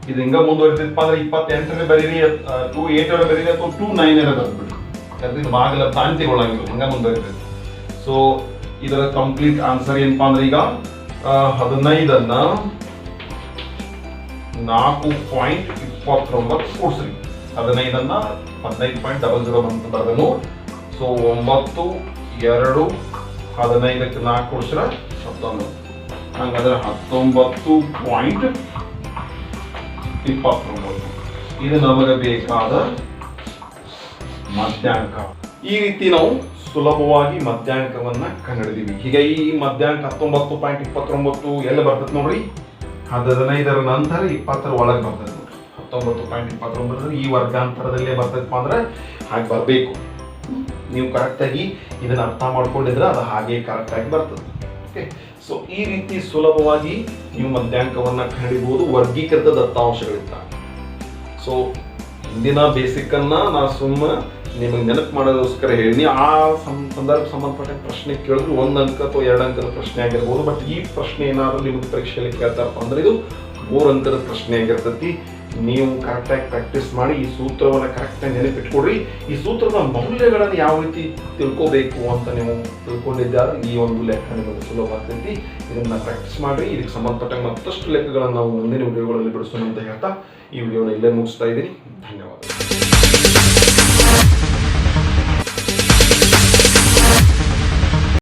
ಇದು ಹಿಂಗ ಮುಂದುವರಿತೈತಪ್ಪ ಅಂದ್ರೆ 28 ಬರೀರಿ, 28 ಬರೀರಿ, ಅಥವಾ 29 ಬರ್ಬಿಡಿ. ಯಾಕಂದ್ರೆ ಇದು ಭಾಗಲಬ್ಧ ಅಂತ್ಯಗೊಳ್ಳಂಗಿಲ್ಲ, ಹಿಂಗ ಮುಂದುವರಿತೈತಿ. ಸೊ ಇದರ ಕಂಪ್ಲೀಟ್ ಆನ್ಸರ್ ಏನಪ್ಪಾ ಅಂದ್ರೆ ಈಗ 15 4.29 ಕೂಡಿಸ್ರಿ. 15 15.00 ಅಂತ ಬರ್ದನು. ಸೊ 9 2 15ಕ್ಕೆ 4 ಕೂಡಿಸ್ರ 19. ಹಂಗಾದ್ರೆ 19.29. ಇದು ನಮಗೆ ಬೇಕಾದ ಮಧ್ಯಾಂಕ. ಈ ರೀತಿ ನಾವು ಸುಲಭವಾಗಿ ಮಧ್ಯಾಂಕವನ್ನ ಕಂಡುಹಿಡಿದೀವಿ. ಹೀಗಾಗಿ ಈ ಮಧ್ಯಾಂಕ 19.29 ಎಲ್ಲಿ ಬರ್ತದೆ ನೋಡ್ರಿ, 15ರ ನಂತರ 20ರ ಒಳಗೆ ಬರ್ತದೆ ನೋಡ್ರಿ. 19.29 ಈ ವರ್ಗಾಂತರದಲ್ಲೇ ಬರ್ತದಪ್ಪ ಅಂದ್ರೆ ಹಾಗೆ ಬರಬೇಕು. ನೀವು ಕರೆಕ್ಟಾಗಿ ಇದನ್ನ ಅರ್ಥ ಮಾಡ್ಕೊಂಡಿದ್ರೆ ಅದು ಹಾಗೆ ಕರೆಕ್ಟಾಗಿ ಬರ್ತದೆ. ಓಕೆ, ಸೊ ಈ ರೀತಿ ಸುಲಭವಾಗಿ ನೀವು ಮಧ್ಯಾಂಕವನ್ನ ಕಂಡುಹಿಡಿಬಹುದು ವರ್ಗೀಕೃತ ದತ್ತಾಂಶಗಳಿಂದ. ಸೊ ಹಿಂದಿನ ಬೇಸಿಕ್ ಅನ್ನ ನಾ ಸುಮ್ಮ ನಿಮಗೆ ನೆನಪು ಮಾಡೋದಕ್ಕೋಸ್ಕರ ಹೇಳಿ. ಆ ಸಂದರ್ಭ ಸಂಬಂಧಪಟ್ಟ ಪ್ರಶ್ನೆ ಕೇಳಿದ್ರು 1 ಅಂಕ ಅಥವಾ 2 ಅಂಕದ ಪ್ರಶ್ನೆ ಆಗಿರ್ಬೋದು. ಬಟ್ ಈ ಪ್ರಶ್ನೆ ಏನಾದರೂ ನಿಮಗೆ ಪರೀಕ್ಷೆಯಲ್ಲಿ ಕೇಳ್ತಾರಪ್ಪ ಅಂದ್ರೆ ಇದು 3 ಅಂಕದ ಪ್ರಶ್ನೆ ಆಗಿರ್ತೈತಿ. ನೀವು ಕರೆಕ್ಟಾಗಿ ಪ್ರಾಕ್ಟೀಸ್ ಮಾಡಿ ಈ ಸೂತ್ರವನ್ನು ಕರೆಕ್ಟಾಗಿ ನೆನಪಿಟ್ಕೊಡ್ರಿ. ಈ ಸೂತ್ರದ ಮೌಲ್ಯಗಳನ್ನು ಯಾವ ರೀತಿ ತಿಳ್ಕೋಬೇಕು ಅಂತ ನೀವು ತಿಳ್ಕೊಂಡಿದ್ದಾರೆ ಈ ಒಂದು ಲೆಕ್ಕ ನಿಮಗೆ ಸುಲಭ ಆಗ್ತೈತಿ. ಇದನ್ನ ಪ್ರಾಕ್ಟೀಸ್ ಮಾಡಿ. ಇದಕ್ಕೆ ಸಂಬಂಧಪಟ್ಟ ಮತ್ತಷ್ಟು ಲೆಕ್ಕಗಳನ್ನು ನಾವು ಮುಂದಿನ ವಿಡಿಯೋಗಳಲ್ಲಿ ಬಿಡಿಸೋಣ ಅಂತ ಹೇಳ್ತಾ ಈ ವಿಡಿಯೋನ ಇಲ್ಲೇ ಮುಗಿಸ್ತಾ ಇದ್ದೀನಿ. ಧನ್ಯವಾದ.